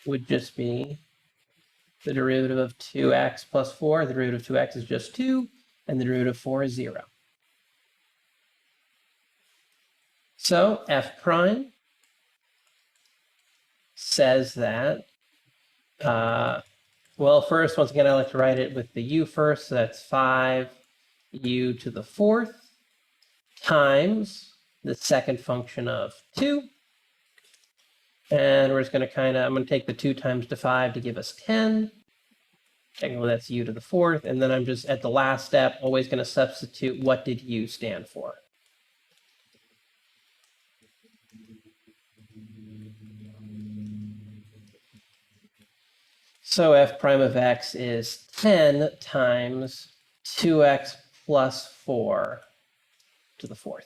Speaker 1: would just be the derivative of 2x plus 4. The derivative of 2x is just 2, and the derivative of 4 is 0. So f prime says that, well, first, once again, I like to write it with the u first. So that's 5u to the 4th times the second function of 2. And we're just going to I'm going to take the 2 times to 5 to give us 10. Technically, that's u to the 4th. And then I'm just, at the last step, always going to substitute what did u stand for. So f prime of x is 10 times 2x plus 4 to the 4th.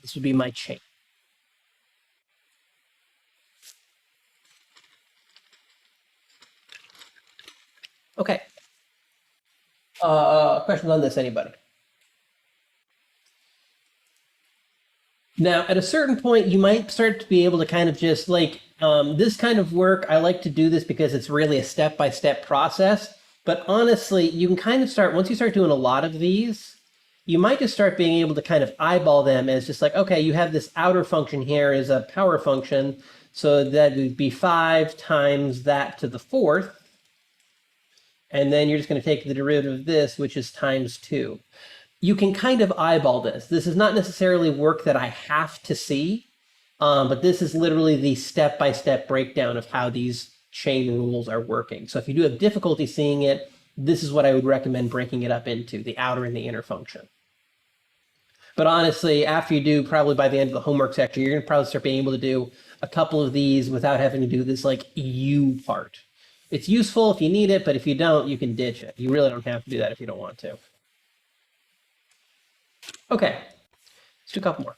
Speaker 1: This would be my chain. Okay. Questions on this, anybody? Now, at a certain point, you might start to be able to kind of just like, this kind of work, I like to do this because it's really a step-by-step process. But honestly, you can kind of start, once you start doing a lot of these, you might just start being able to kind of eyeball them as just like, okay, you have this outer function here as a power function. So that would be 5 times that to the 4th. And then you're just going to take the derivative of this, which is times 2. You can kind of eyeball this. This is not necessarily work that I have to see, but this is literally the step-by-step breakdown of how these chain rules are working. So if you do have difficulty seeing it, this is what I would recommend breaking it up into, the outer and the inner function. But honestly, after you do, probably by the end of the homework section, you're going to probably start being able to do a couple of these without having to do this like u part. It's useful if you need it, but if you don't, you can ditch it. You really don't have to do that if you don't want to. Okay, let's do a couple more.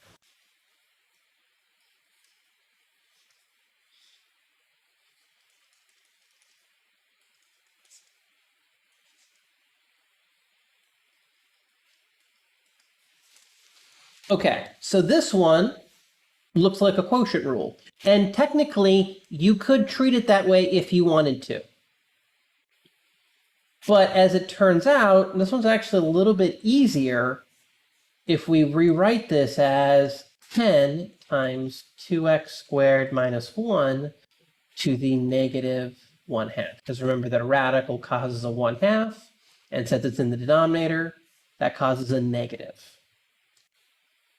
Speaker 1: Okay, so this one looks like a quotient rule. And technically, you could treat it that way if you wanted to. But as it turns out, this one's actually a little bit easier if we rewrite this as 10 times 2x squared minus 1 to the negative 1/2. Because remember that a radical causes a 1/2, and since it's in the denominator, that causes a negative.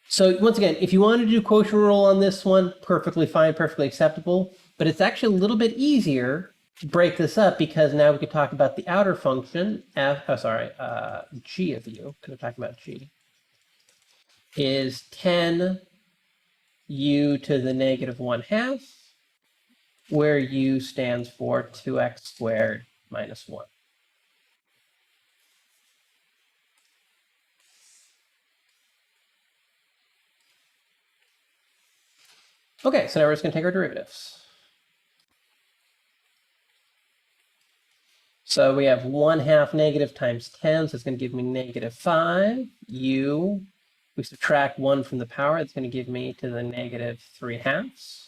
Speaker 1: So once again, if you want to do quotient rule on this one, perfectly fine, perfectly acceptable, but it's actually a little bit easier break this up because now we could talk about the outer function, g of u, because we're talking about g, is 10 u to the negative 1/2, where u stands for 2x squared minus 1. Okay, so now we're just going to take our derivatives. So we have 1/2 negative times 10, so it's going to give me negative 5 u. We subtract 1 from the power, it's going to give me to the negative 3/2.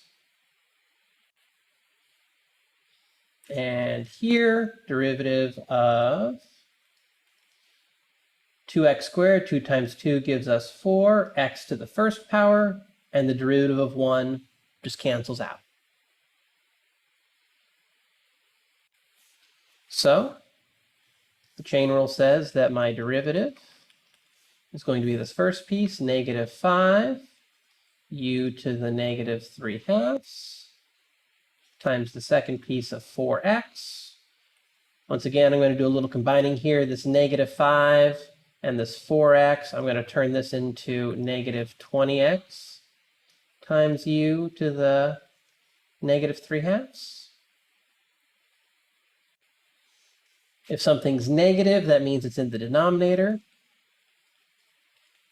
Speaker 1: And here, derivative of 2x squared, 2 times 2 gives us 4, x to the first power, and the derivative of 1 just cancels out. So the chain rule says that my derivative is going to be this first piece, negative 5 u to the negative 3/2 times the second piece of 4x. Once again, I'm going to do a little combining here. This negative 5 and this 4x, I'm going to turn this into negative 20x times u to the negative 3/2. If something's negative, that means it's in the denominator.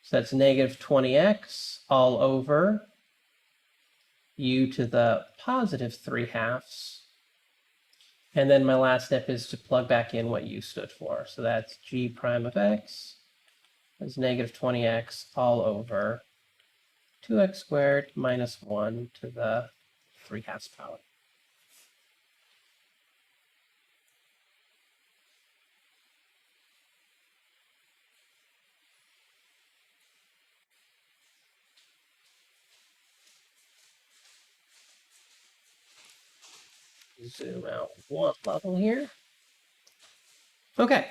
Speaker 1: So that's negative 20x all over u to the positive 3/2. And then my last step is to plug back in what u stood for. So that's g prime of x is negative 20x all over 2x squared minus 1 to the 3/2 power. Zoom out one level here. Okay.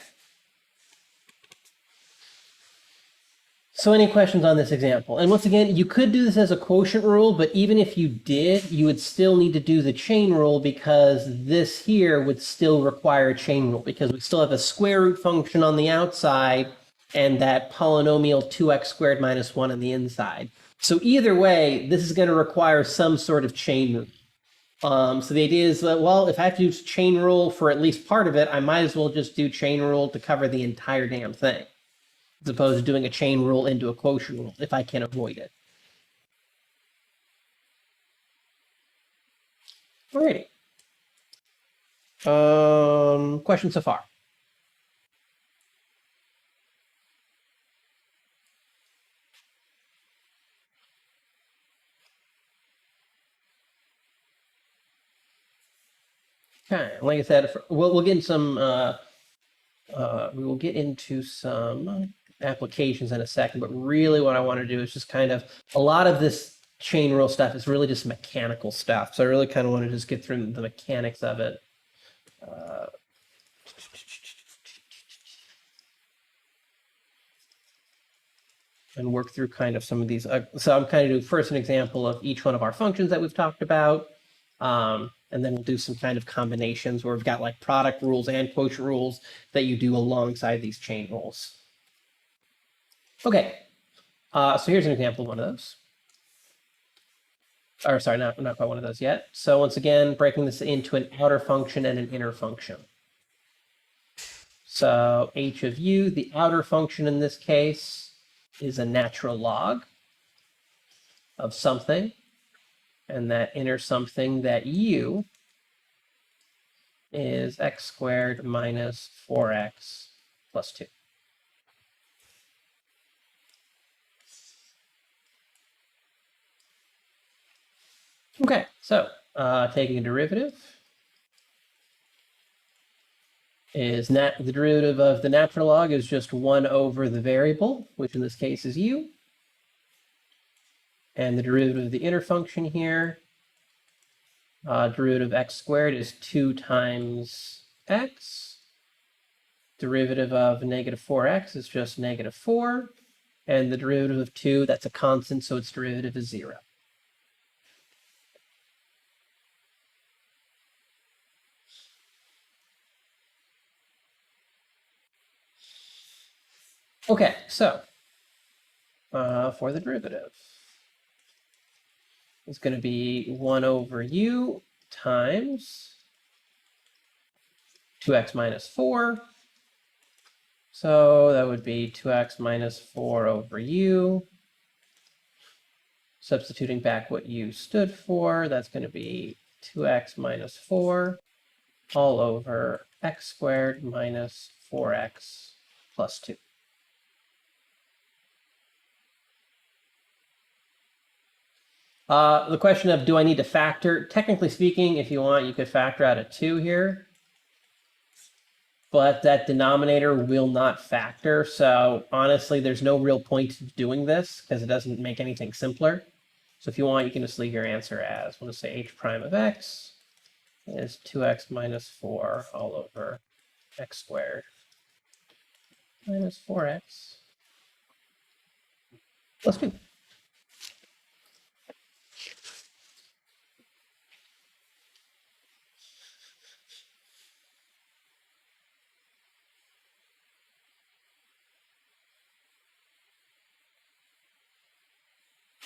Speaker 1: So any questions on this example? And once again, you could do this as a quotient rule, but even if you did, you would still need to do the chain rule because this here would still require a chain rule because we still have a square root function on the outside and that polynomial 2x squared minus 1 on the inside. So either way, this is going to require some sort of chain rule. So the idea is that, well, if I have to use chain rule for at least part of it, I might as well just do chain rule to cover the entire damn thing, as opposed to doing a chain rule into a quotient rule if I can avoid it. Alrighty. Questions so far? Okay, like I said, we'll get in some. We will get into some applications in a second, but really what I want to do is just kind of a lot of this chain rule stuff is really just mechanical stuff. So I really kind of want to just get through the mechanics of it. And work through kind of some of these. So I'm kind of doing first an example of each one of our functions that we've talked about. And then we'll do some kind of combinations where we've got like product rules and quotient rules that you do alongside these chain rules. Okay, so here's an example of one of those. Or sorry, not quite one of those yet. So once again, breaking this into an outer function and an inner function. So h of u, the outer function in this case, is a natural log of something. And that inner something, that u, is x squared minus 4x plus 2. Okay, so taking a derivative is the derivative of the natural log is just 1 over the variable, which in this case is u. And the derivative of the inner function here, derivative of x squared is 2 times x. Derivative of negative 4x is just negative 4. And the derivative of 2, that's a constant, so its derivative is 0. Okay, so for the derivative, it's going to be 1 over u times 2x minus 4. So that would be 2x minus 4 over u. Substituting back what u stood for, that's going to be 2x minus 4 all over x squared minus 4x plus 2. The question of do I need to factor? Technically speaking, if you want, you could factor out a 2 here. But that denominator will not factor. So honestly, there's no real point to doing this because it doesn't make anything simpler. So if you want, you can just leave your answer as, we'll just say h prime of x is 2x minus 4 all over x squared minus 4x plus 2.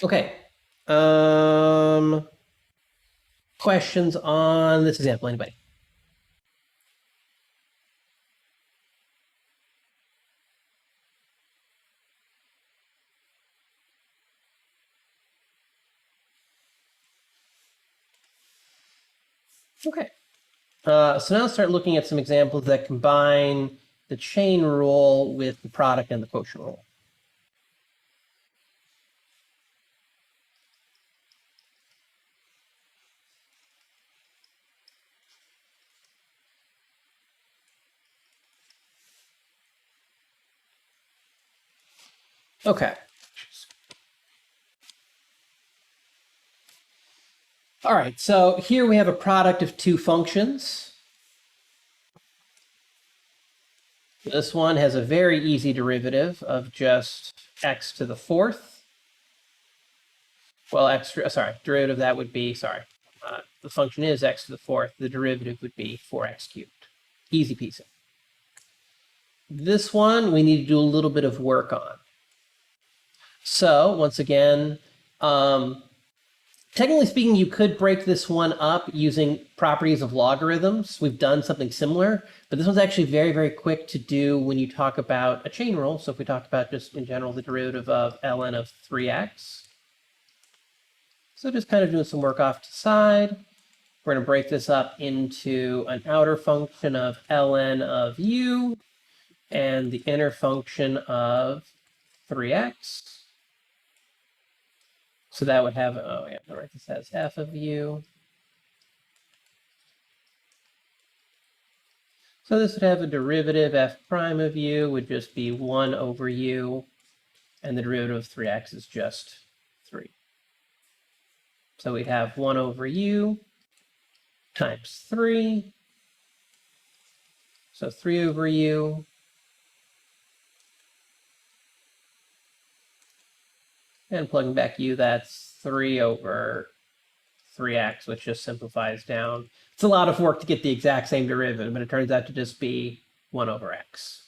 Speaker 1: Okay. Questions on this example, anybody? Okay. So now let's start looking at some examples that combine the chain rule with the product and the quotient rule. Okay. All right, so here we have a product of two functions. This one has a very easy derivative of just x to the fourth. Well, derivative of that would be, the function is x to the fourth. The derivative would be 4x cubed. Easy peasy. This one we need to do a little bit of work on. So once again, technically speaking, you could break this one up using properties of logarithms. We've done something similar, but this one's actually very, very quick to do when you talk about a chain rule. So if we talk about just in general the derivative of ln of 3x. So just kind of doing some work off to the side. We're going to break this up into an outer function of ln of u and the inner function of 3x. So that would have, oh yeah, I'll write this as f of u. So this would have a derivative f prime of u would just be 1 over u, and the derivative of 3x is just 3. So we'd have 1 over u times 3. So 3 over u. And plugging back u, that's 3 over 3x, which just simplifies down. It's a lot of work to get the exact same derivative, but it turns out to just be 1 over x.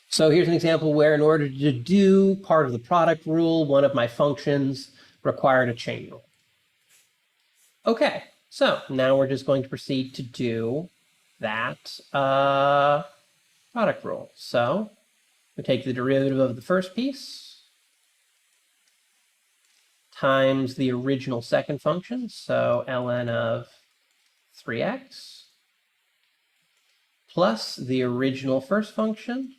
Speaker 1: So here's an example where in order to do part of the product rule, one of my functions required a chain rule. Okay, so now we're just going to proceed to do that product rule. So we take the derivative of the first piece times the original second function, so ln of 3x, plus the original first function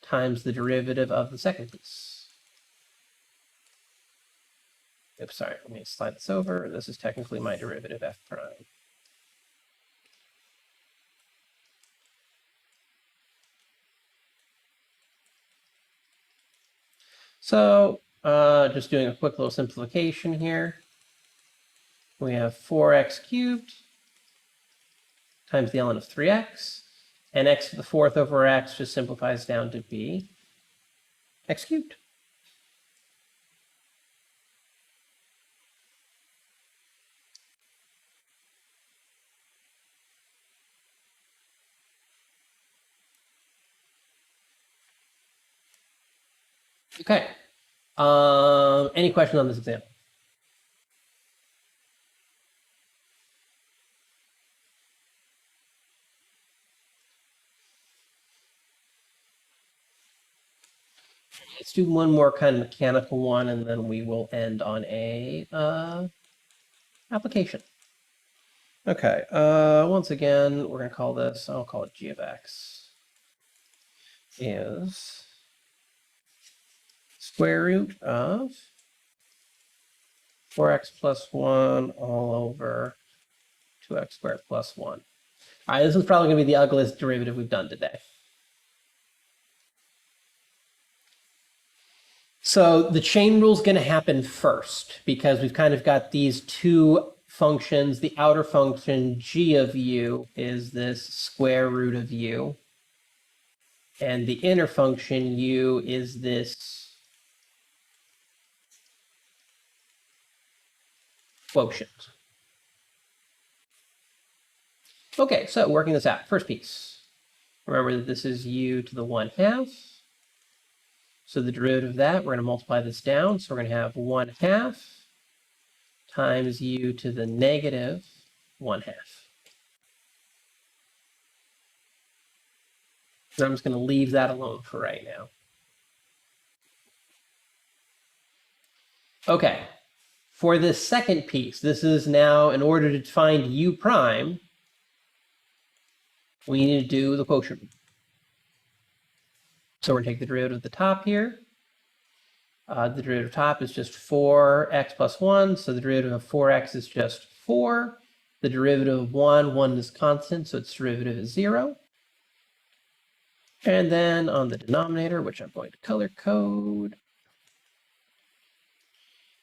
Speaker 1: times the derivative of the second piece. Oops, sorry, let me slide this over. This is technically my derivative f prime. So just doing a quick little simplification here. We have 4x cubed times the ln of 3x, and x to the fourth over x just simplifies down to be x cubed. Okay. Any questions on this example? Let's do one more kind of mechanical one, and then we will end on a application. Okay. Once again, we're going to call this, I'll call it g of x is square root of 4x plus 1 all over 2x squared plus 1. All right, this is probably going to be the ugliest derivative we've done today. So the chain rule is going to happen first because we've kind of got these two functions. The outer function g of u is this square root of u. And the inner function u is this quotient. Okay, so working this out. First piece. Remember that this is u to the 1/2. So the derivative of that, we're going to multiply this down. So we're going to have 1/2 times u to the negative 1/2. So I'm just going to leave that alone for right now. Okay, for this second piece, this is now, in order to find u prime, we need to do the quotient. So we're going to take the derivative of the top here. The derivative of top is just 4x plus 1, so the derivative of 4x is just 4. The derivative of 1 is constant, so its derivative is 0. And then on the denominator, which I'm going to color code,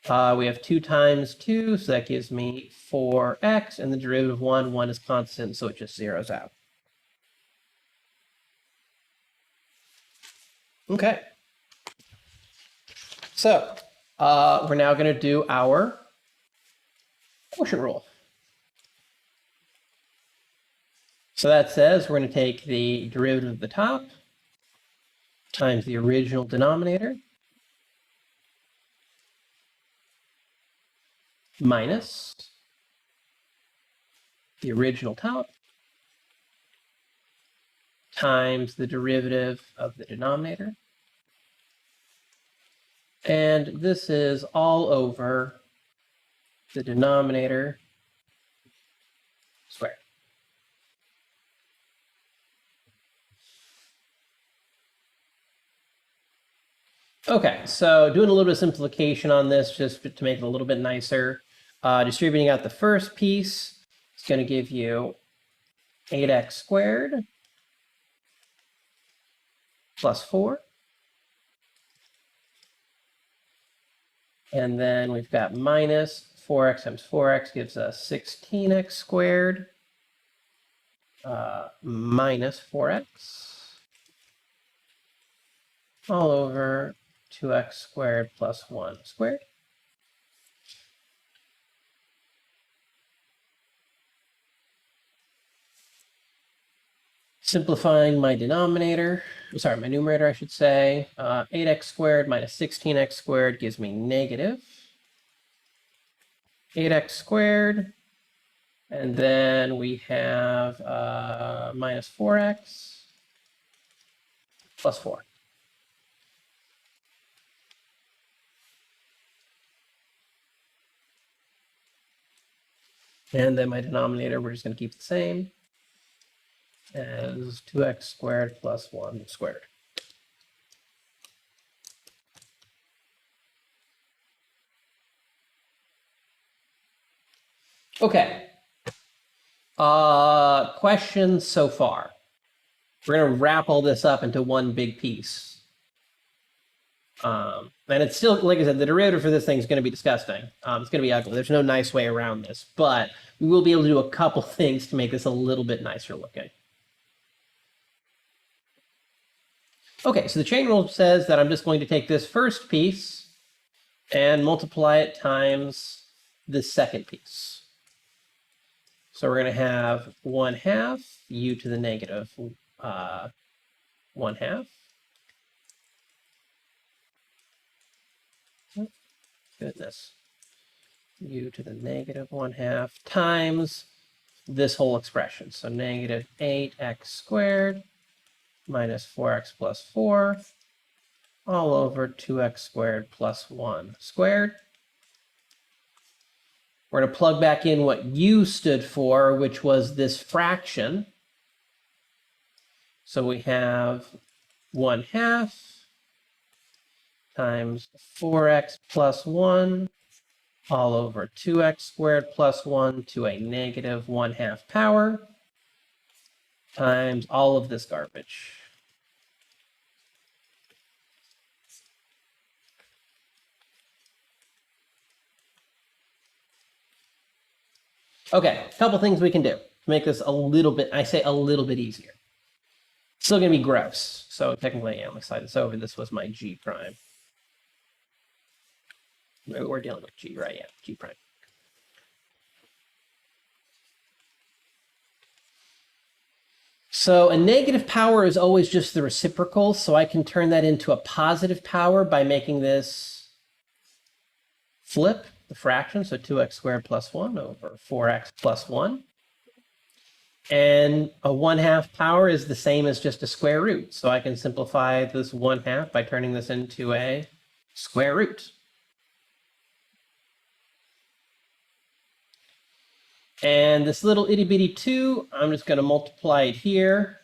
Speaker 1: we have 2 times 2, so that gives me 4x, and the derivative of 1 is constant, so it just zeroes out. Okay. So we're now going to do our quotient rule. So that says we're going to take the derivative of the top times the original denominator minus the original top times the derivative of the denominator. And this is all over the denominator squared. Okay, so doing a little bit of simplification on this just to make it a little bit nicer. Distributing out the first piece, it's going to give you 8x squared plus 4. And then we've got minus 4x times 4x gives us 16x squared minus 4x all over 2x squared plus 1 squared. Simplifying my denominator, sorry, my numerator, I should say, 8x squared minus 16x squared gives me negative 8x squared. And then we have minus 4x plus 4. And then my denominator, we're just going to keep the same as 2x squared plus 1 squared. Okay. Questions so far? We're going to wrap all this up into one big piece. And it's still, like I said, the derivative for this thing is going to be disgusting. It's going to be ugly. There's no nice way around this, but we will be able to do a couple things to make this a little bit nicer looking. Okay, so the chain rule says that I'm just going to take this first piece and multiply it times this second piece. So we're going to have 1/2 u to the negative 1/2 goodness, u to the negative 1/2 times this whole expression. So negative 8x squared minus 4x plus 4 all over 2x squared plus 1 squared. We're going to plug back in what u stood for, which was this fraction. So we have 1/2 times 4x plus 1 all over 2x squared plus 1 to a negative 1/2 power times all of this garbage. Okay, a couple things we can do to make this a little bit, I say a little bit easier. Still going to be gross. So technically, yeah, I'm going to slide this over. This was my g prime. We're dealing with g, right? Yeah, g prime. So a negative power is always just the reciprocal. So I can turn that into a positive power by making this flip the fraction. So 2x squared plus 1 over 4x plus 1. And a 1/2 power is the same as just a square root. So I can simplify this 1/2 by turning this into a square root. And this little itty bitty 2, I'm just going to multiply it here.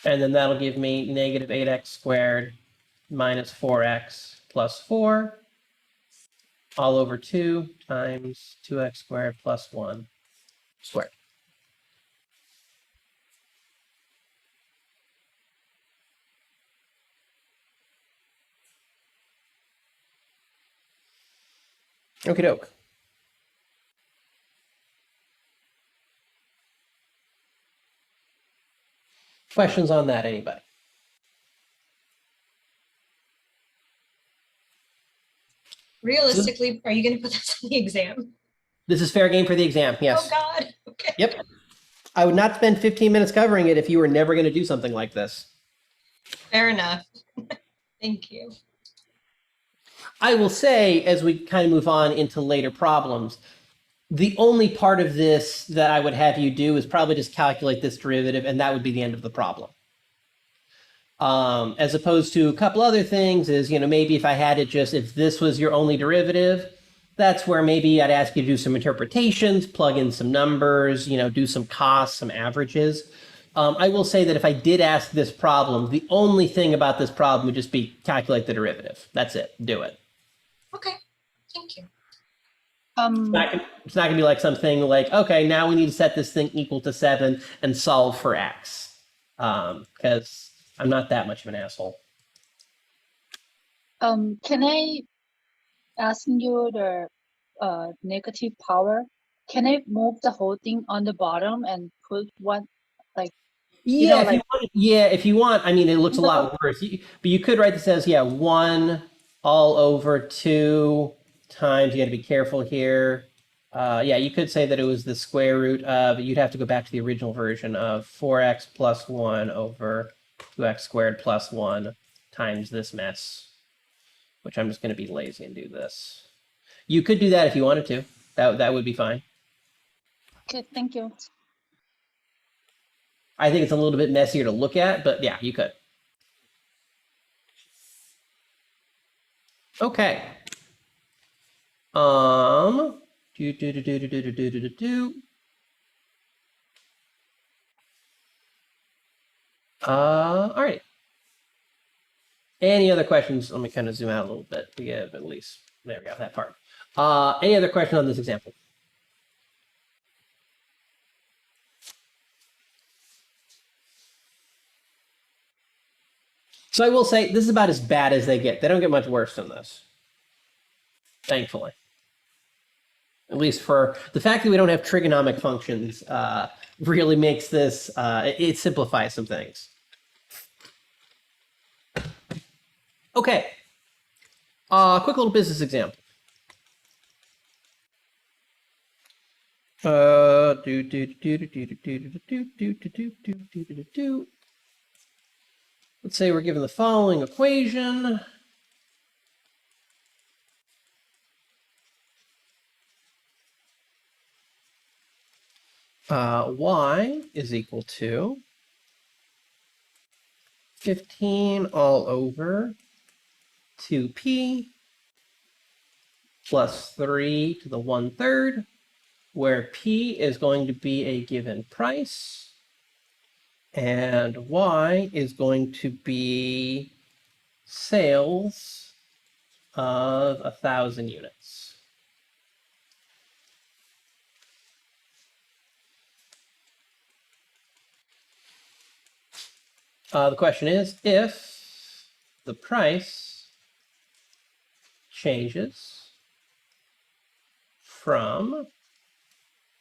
Speaker 1: And then that'll give me negative 8x squared minus 4x plus 4 all over 2 times 2x squared plus 1 squared. Okie doke. Questions on that, anybody?
Speaker 2: Realistically, are you going to put this on the exam?
Speaker 1: This is fair game for the exam, yes.
Speaker 2: Oh, God. Okay.
Speaker 1: Yep. I would not spend 15 minutes covering it if you were never going to do something like this.
Speaker 2: Fair enough. Thank you.
Speaker 1: I will say, as we kind of move on into later problems, the only part of this that I would have you do is probably just calculate this derivative, and that would be the end of the problem. As opposed to a couple other things is, maybe if I had it just, if this was your only derivative, that's where maybe I'd ask you to do some interpretations, plug in some numbers, do some costs, some averages. I will say that if I did ask this problem, the only thing about this problem would just be calculate the derivative. That's it. Do it.
Speaker 2: Okay. Thank you.
Speaker 1: It's not going to be like something like, okay, now we need to set this thing equal to 7 and solve for x. Because I'm not that much of an asshole.
Speaker 3: Can I ask you the negative power? Can I move the whole thing on the bottom and put one, like,
Speaker 1: Yeah, if you want. I mean, it looks a lot worse. But you could write this as, 1 all over 2 times, you got to be careful here. You could say that it was the square root of, you'd have to go back to the original version of 4x plus 1 over 2x squared plus 1 times this mess, which I'm just going to be lazy and do this. You could do that if you wanted to. That would be fine.
Speaker 3: Okay, thank you.
Speaker 1: I think it's a little bit messier to look at, but yeah, you could. Okay. All right. Any other questions? Let me kind of zoom out a little bit to give at least, there we go, that part. Any other question on this example? So I will say this is about as bad as they get. They don't get much worse than this, thankfully. At least for the fact that we don't have trigonomic functions really makes this, it simplifies some things. Okay, quick little business example. Let's say we're given the following equation. y is equal to 15 all over 2p plus 3 to the 1/3, where p is going to be a given price, and y is going to be sales of 1,000 units. The question is, if the price changes from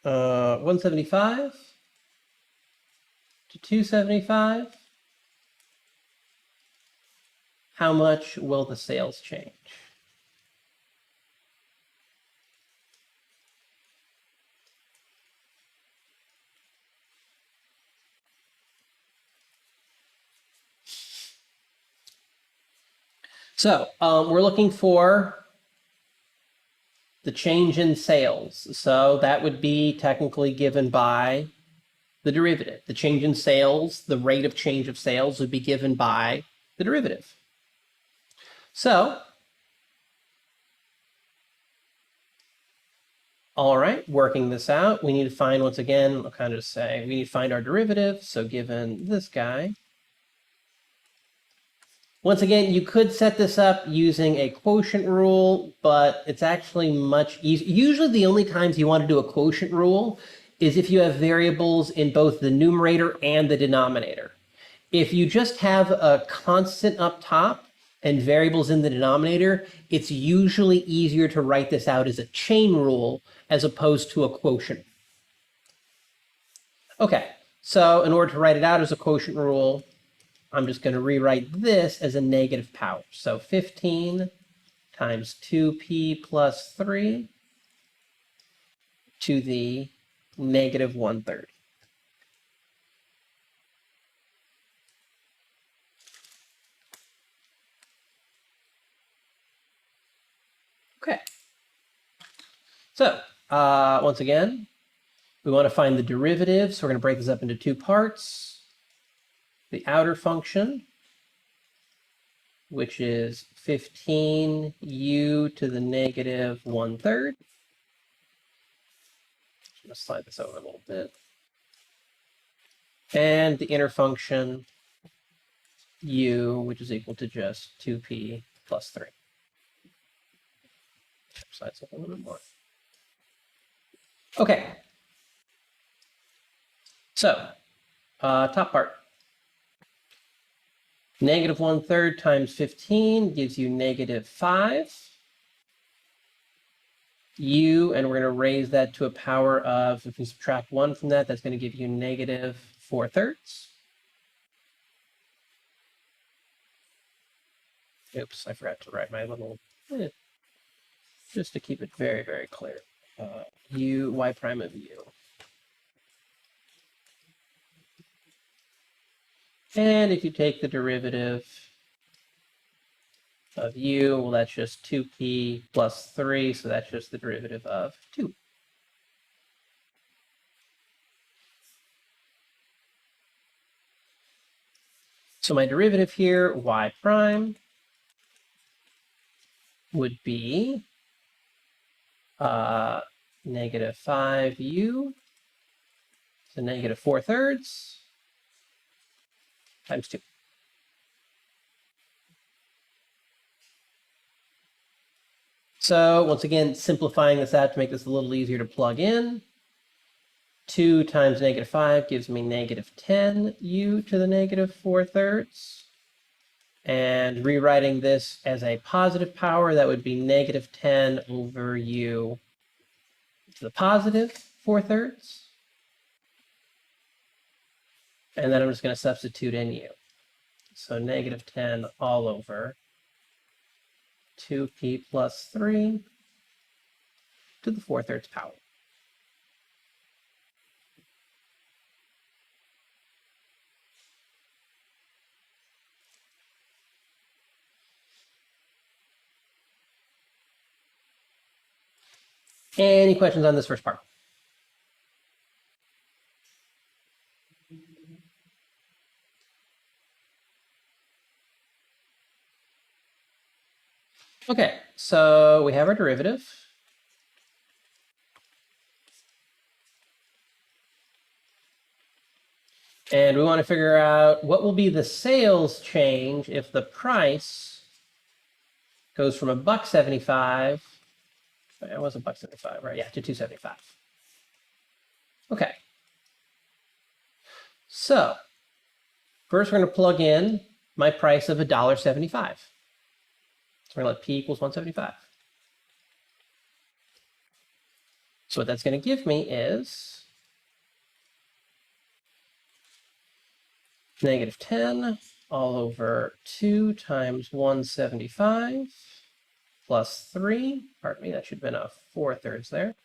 Speaker 1: 175 to 275, how much will the sales change? So we're looking for the change in sales. So that would be technically given by the derivative. The change in sales, the rate of change of sales would be given by the derivative. So, all right, working this out, we need to find, once again, I'll kind of say, we need to find our derivative. So given this guy, once again, you could set this up using a quotient rule, but it's actually much easier. Usually the only times you want to do a quotient rule is if you have variables in both the numerator and the denominator. If you just have a constant up top and variables in the denominator, it's usually easier to write this out as a chain rule as opposed to a quotient. Okay, so in order to write it out as a quotient rule, I'm just going to rewrite this as a negative power. So 15 times 2p plus 3 to the negative 1/3. Okay. So once again, we want to find the derivative. So we're going to break this up into two parts. The outer function, which is 15u to the negative 1/3. I'm going to slide this over a little bit. And the inner function, u, which is equal to just 2p plus 3. Slide this up a little bit more. Okay. So, top part. Negative 1/3 times 15 gives you negative 5 u, and we're going to raise that to a power of, if we subtract 1 from that, that's going to give you negative 4/3. Oops, I forgot to write my little, just to keep it very, very clear. U, y prime of u. And if you take the derivative of u, well, that's just 2p plus 3, so that's just the derivative of 2. So my derivative here, y prime, would be negative 5u to negative 4/3 times 2. So once again, simplifying this out to make this a little easier to plug in. 2 times negative 5 gives me negative 10u to the negative 4/3. And rewriting this as a positive power, that would be negative 10 over u to the positive 4/3. And then I'm just going to substitute in u. So negative 10 all over 2p plus 3 to the 4/3 power. Any questions on this first part? Okay, so we have our derivative. And we want to figure out what will be the sales change if the price goes from $1.75. It was $1.75, right? Yeah, to $2.75. Okay. So first we're going to plug in my price of $1.75. So we're going to let P equals 175. So what that's going to give me is negative 10 all over 2 times 175 plus 3. Pardon me, that should have been a 4/3 there.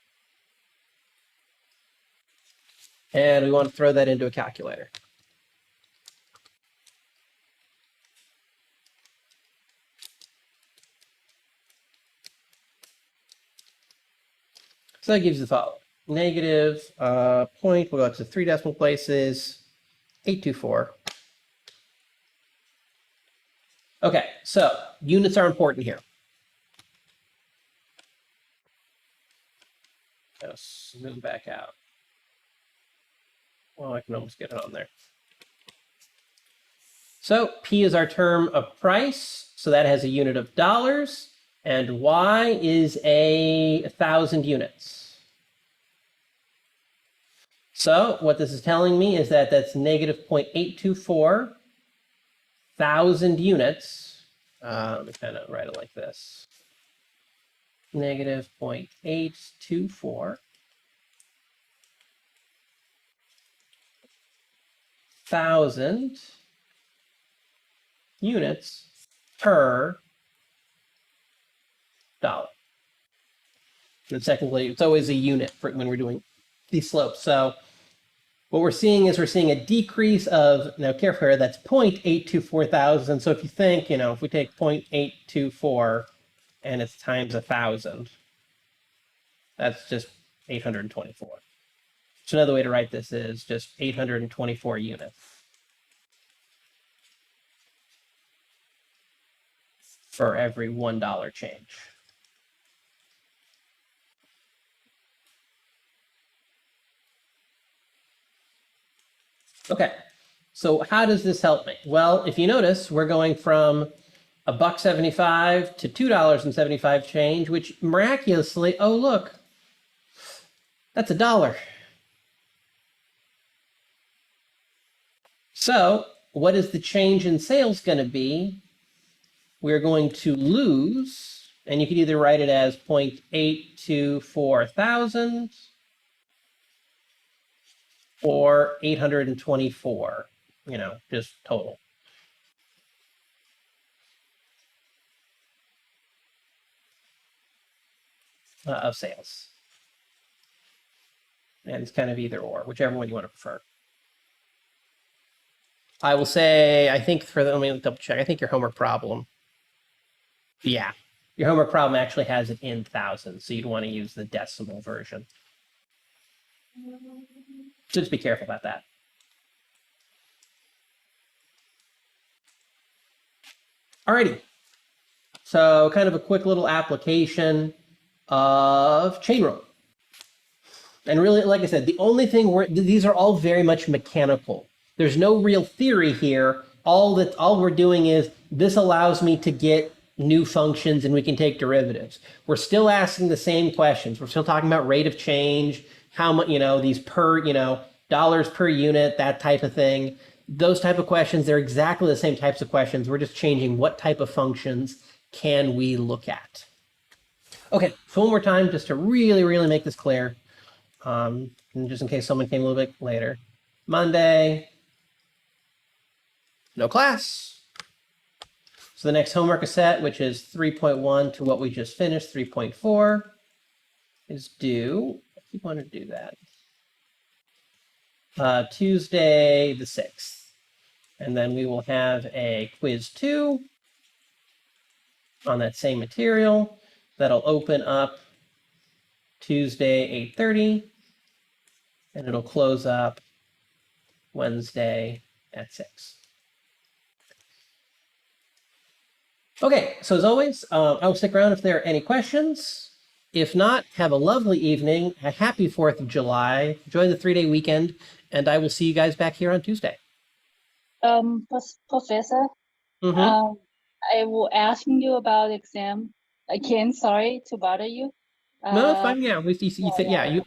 Speaker 1: And we want to throw that into a calculator. So that gives you the following. Negative point, we'll go up to 3 decimal places, 824. Okay, so units are important here. Let's move back out. Well, I can almost get it on there. So P is our term of price, so that has a unit of dollars, and Y is 1,000 units. So what this is telling me is that that's negative 0.824 thousand units. Let me kind of write it like this. Negative 0.824 thousand units per dollar. And secondly, it's always a unit for when we're doing these slopes. So what we're seeing is we're seeing a decrease of, now careful here, that's 0.824 thousand. So if you think, if we take 0.824 and it's times 1,000, that's just 824. So another way to write this is just 824 units for every $1 change. Okay, so how does this help me? Well, if you notice, we're going from $1.75 to $2.75 change, which miraculously, oh look, that's $1. So what is the change in sales going to be? We're going to lose, and you could either write it as 0.824 thousand or 824, just total. Of sales. And it's kind of either or, whichever one you want to prefer. I will say, I think let me double check. I think your homework problem. Yeah, your homework problem actually has it in thousands, so you'd want to use the decimal version. So just be careful about that. Alrighty. So kind of a quick little application of chain rule. And really, like I said, the only thing these are all very much mechanical. There's no real theory here. All we're doing is this allows me to get new functions and we can take derivatives. We're still asking the same questions. We're still talking about rate of change, how much, these per, dollars per unit, that type of thing. Those type of questions, they're exactly the same types of questions. We're just changing what type of functions can we look at. Okay, so one more time, just to really, really make this clear, and just in case someone came a little bit later. Monday, no class. So the next homework is set, which is 3.1 to what we just finished, 3.4, is due. I keep wanting to do that. Tuesday the 6th. And then we will have a quiz 2 on that same material. That'll open up Tuesday 8:30, and it'll close up Wednesday at 6. Okay, so as always, I will stick around if there are any questions. If not, have a lovely evening, a happy 4th of July, enjoy the 3-day weekend, and I will see you guys back here on Tuesday.
Speaker 3: Professor,
Speaker 1: Mhm.
Speaker 3: I will asking you about exam again. Sorry to bother you.
Speaker 1: No, it's fine. Yeah, you
Speaker 3: yeah,
Speaker 1: said, yeah,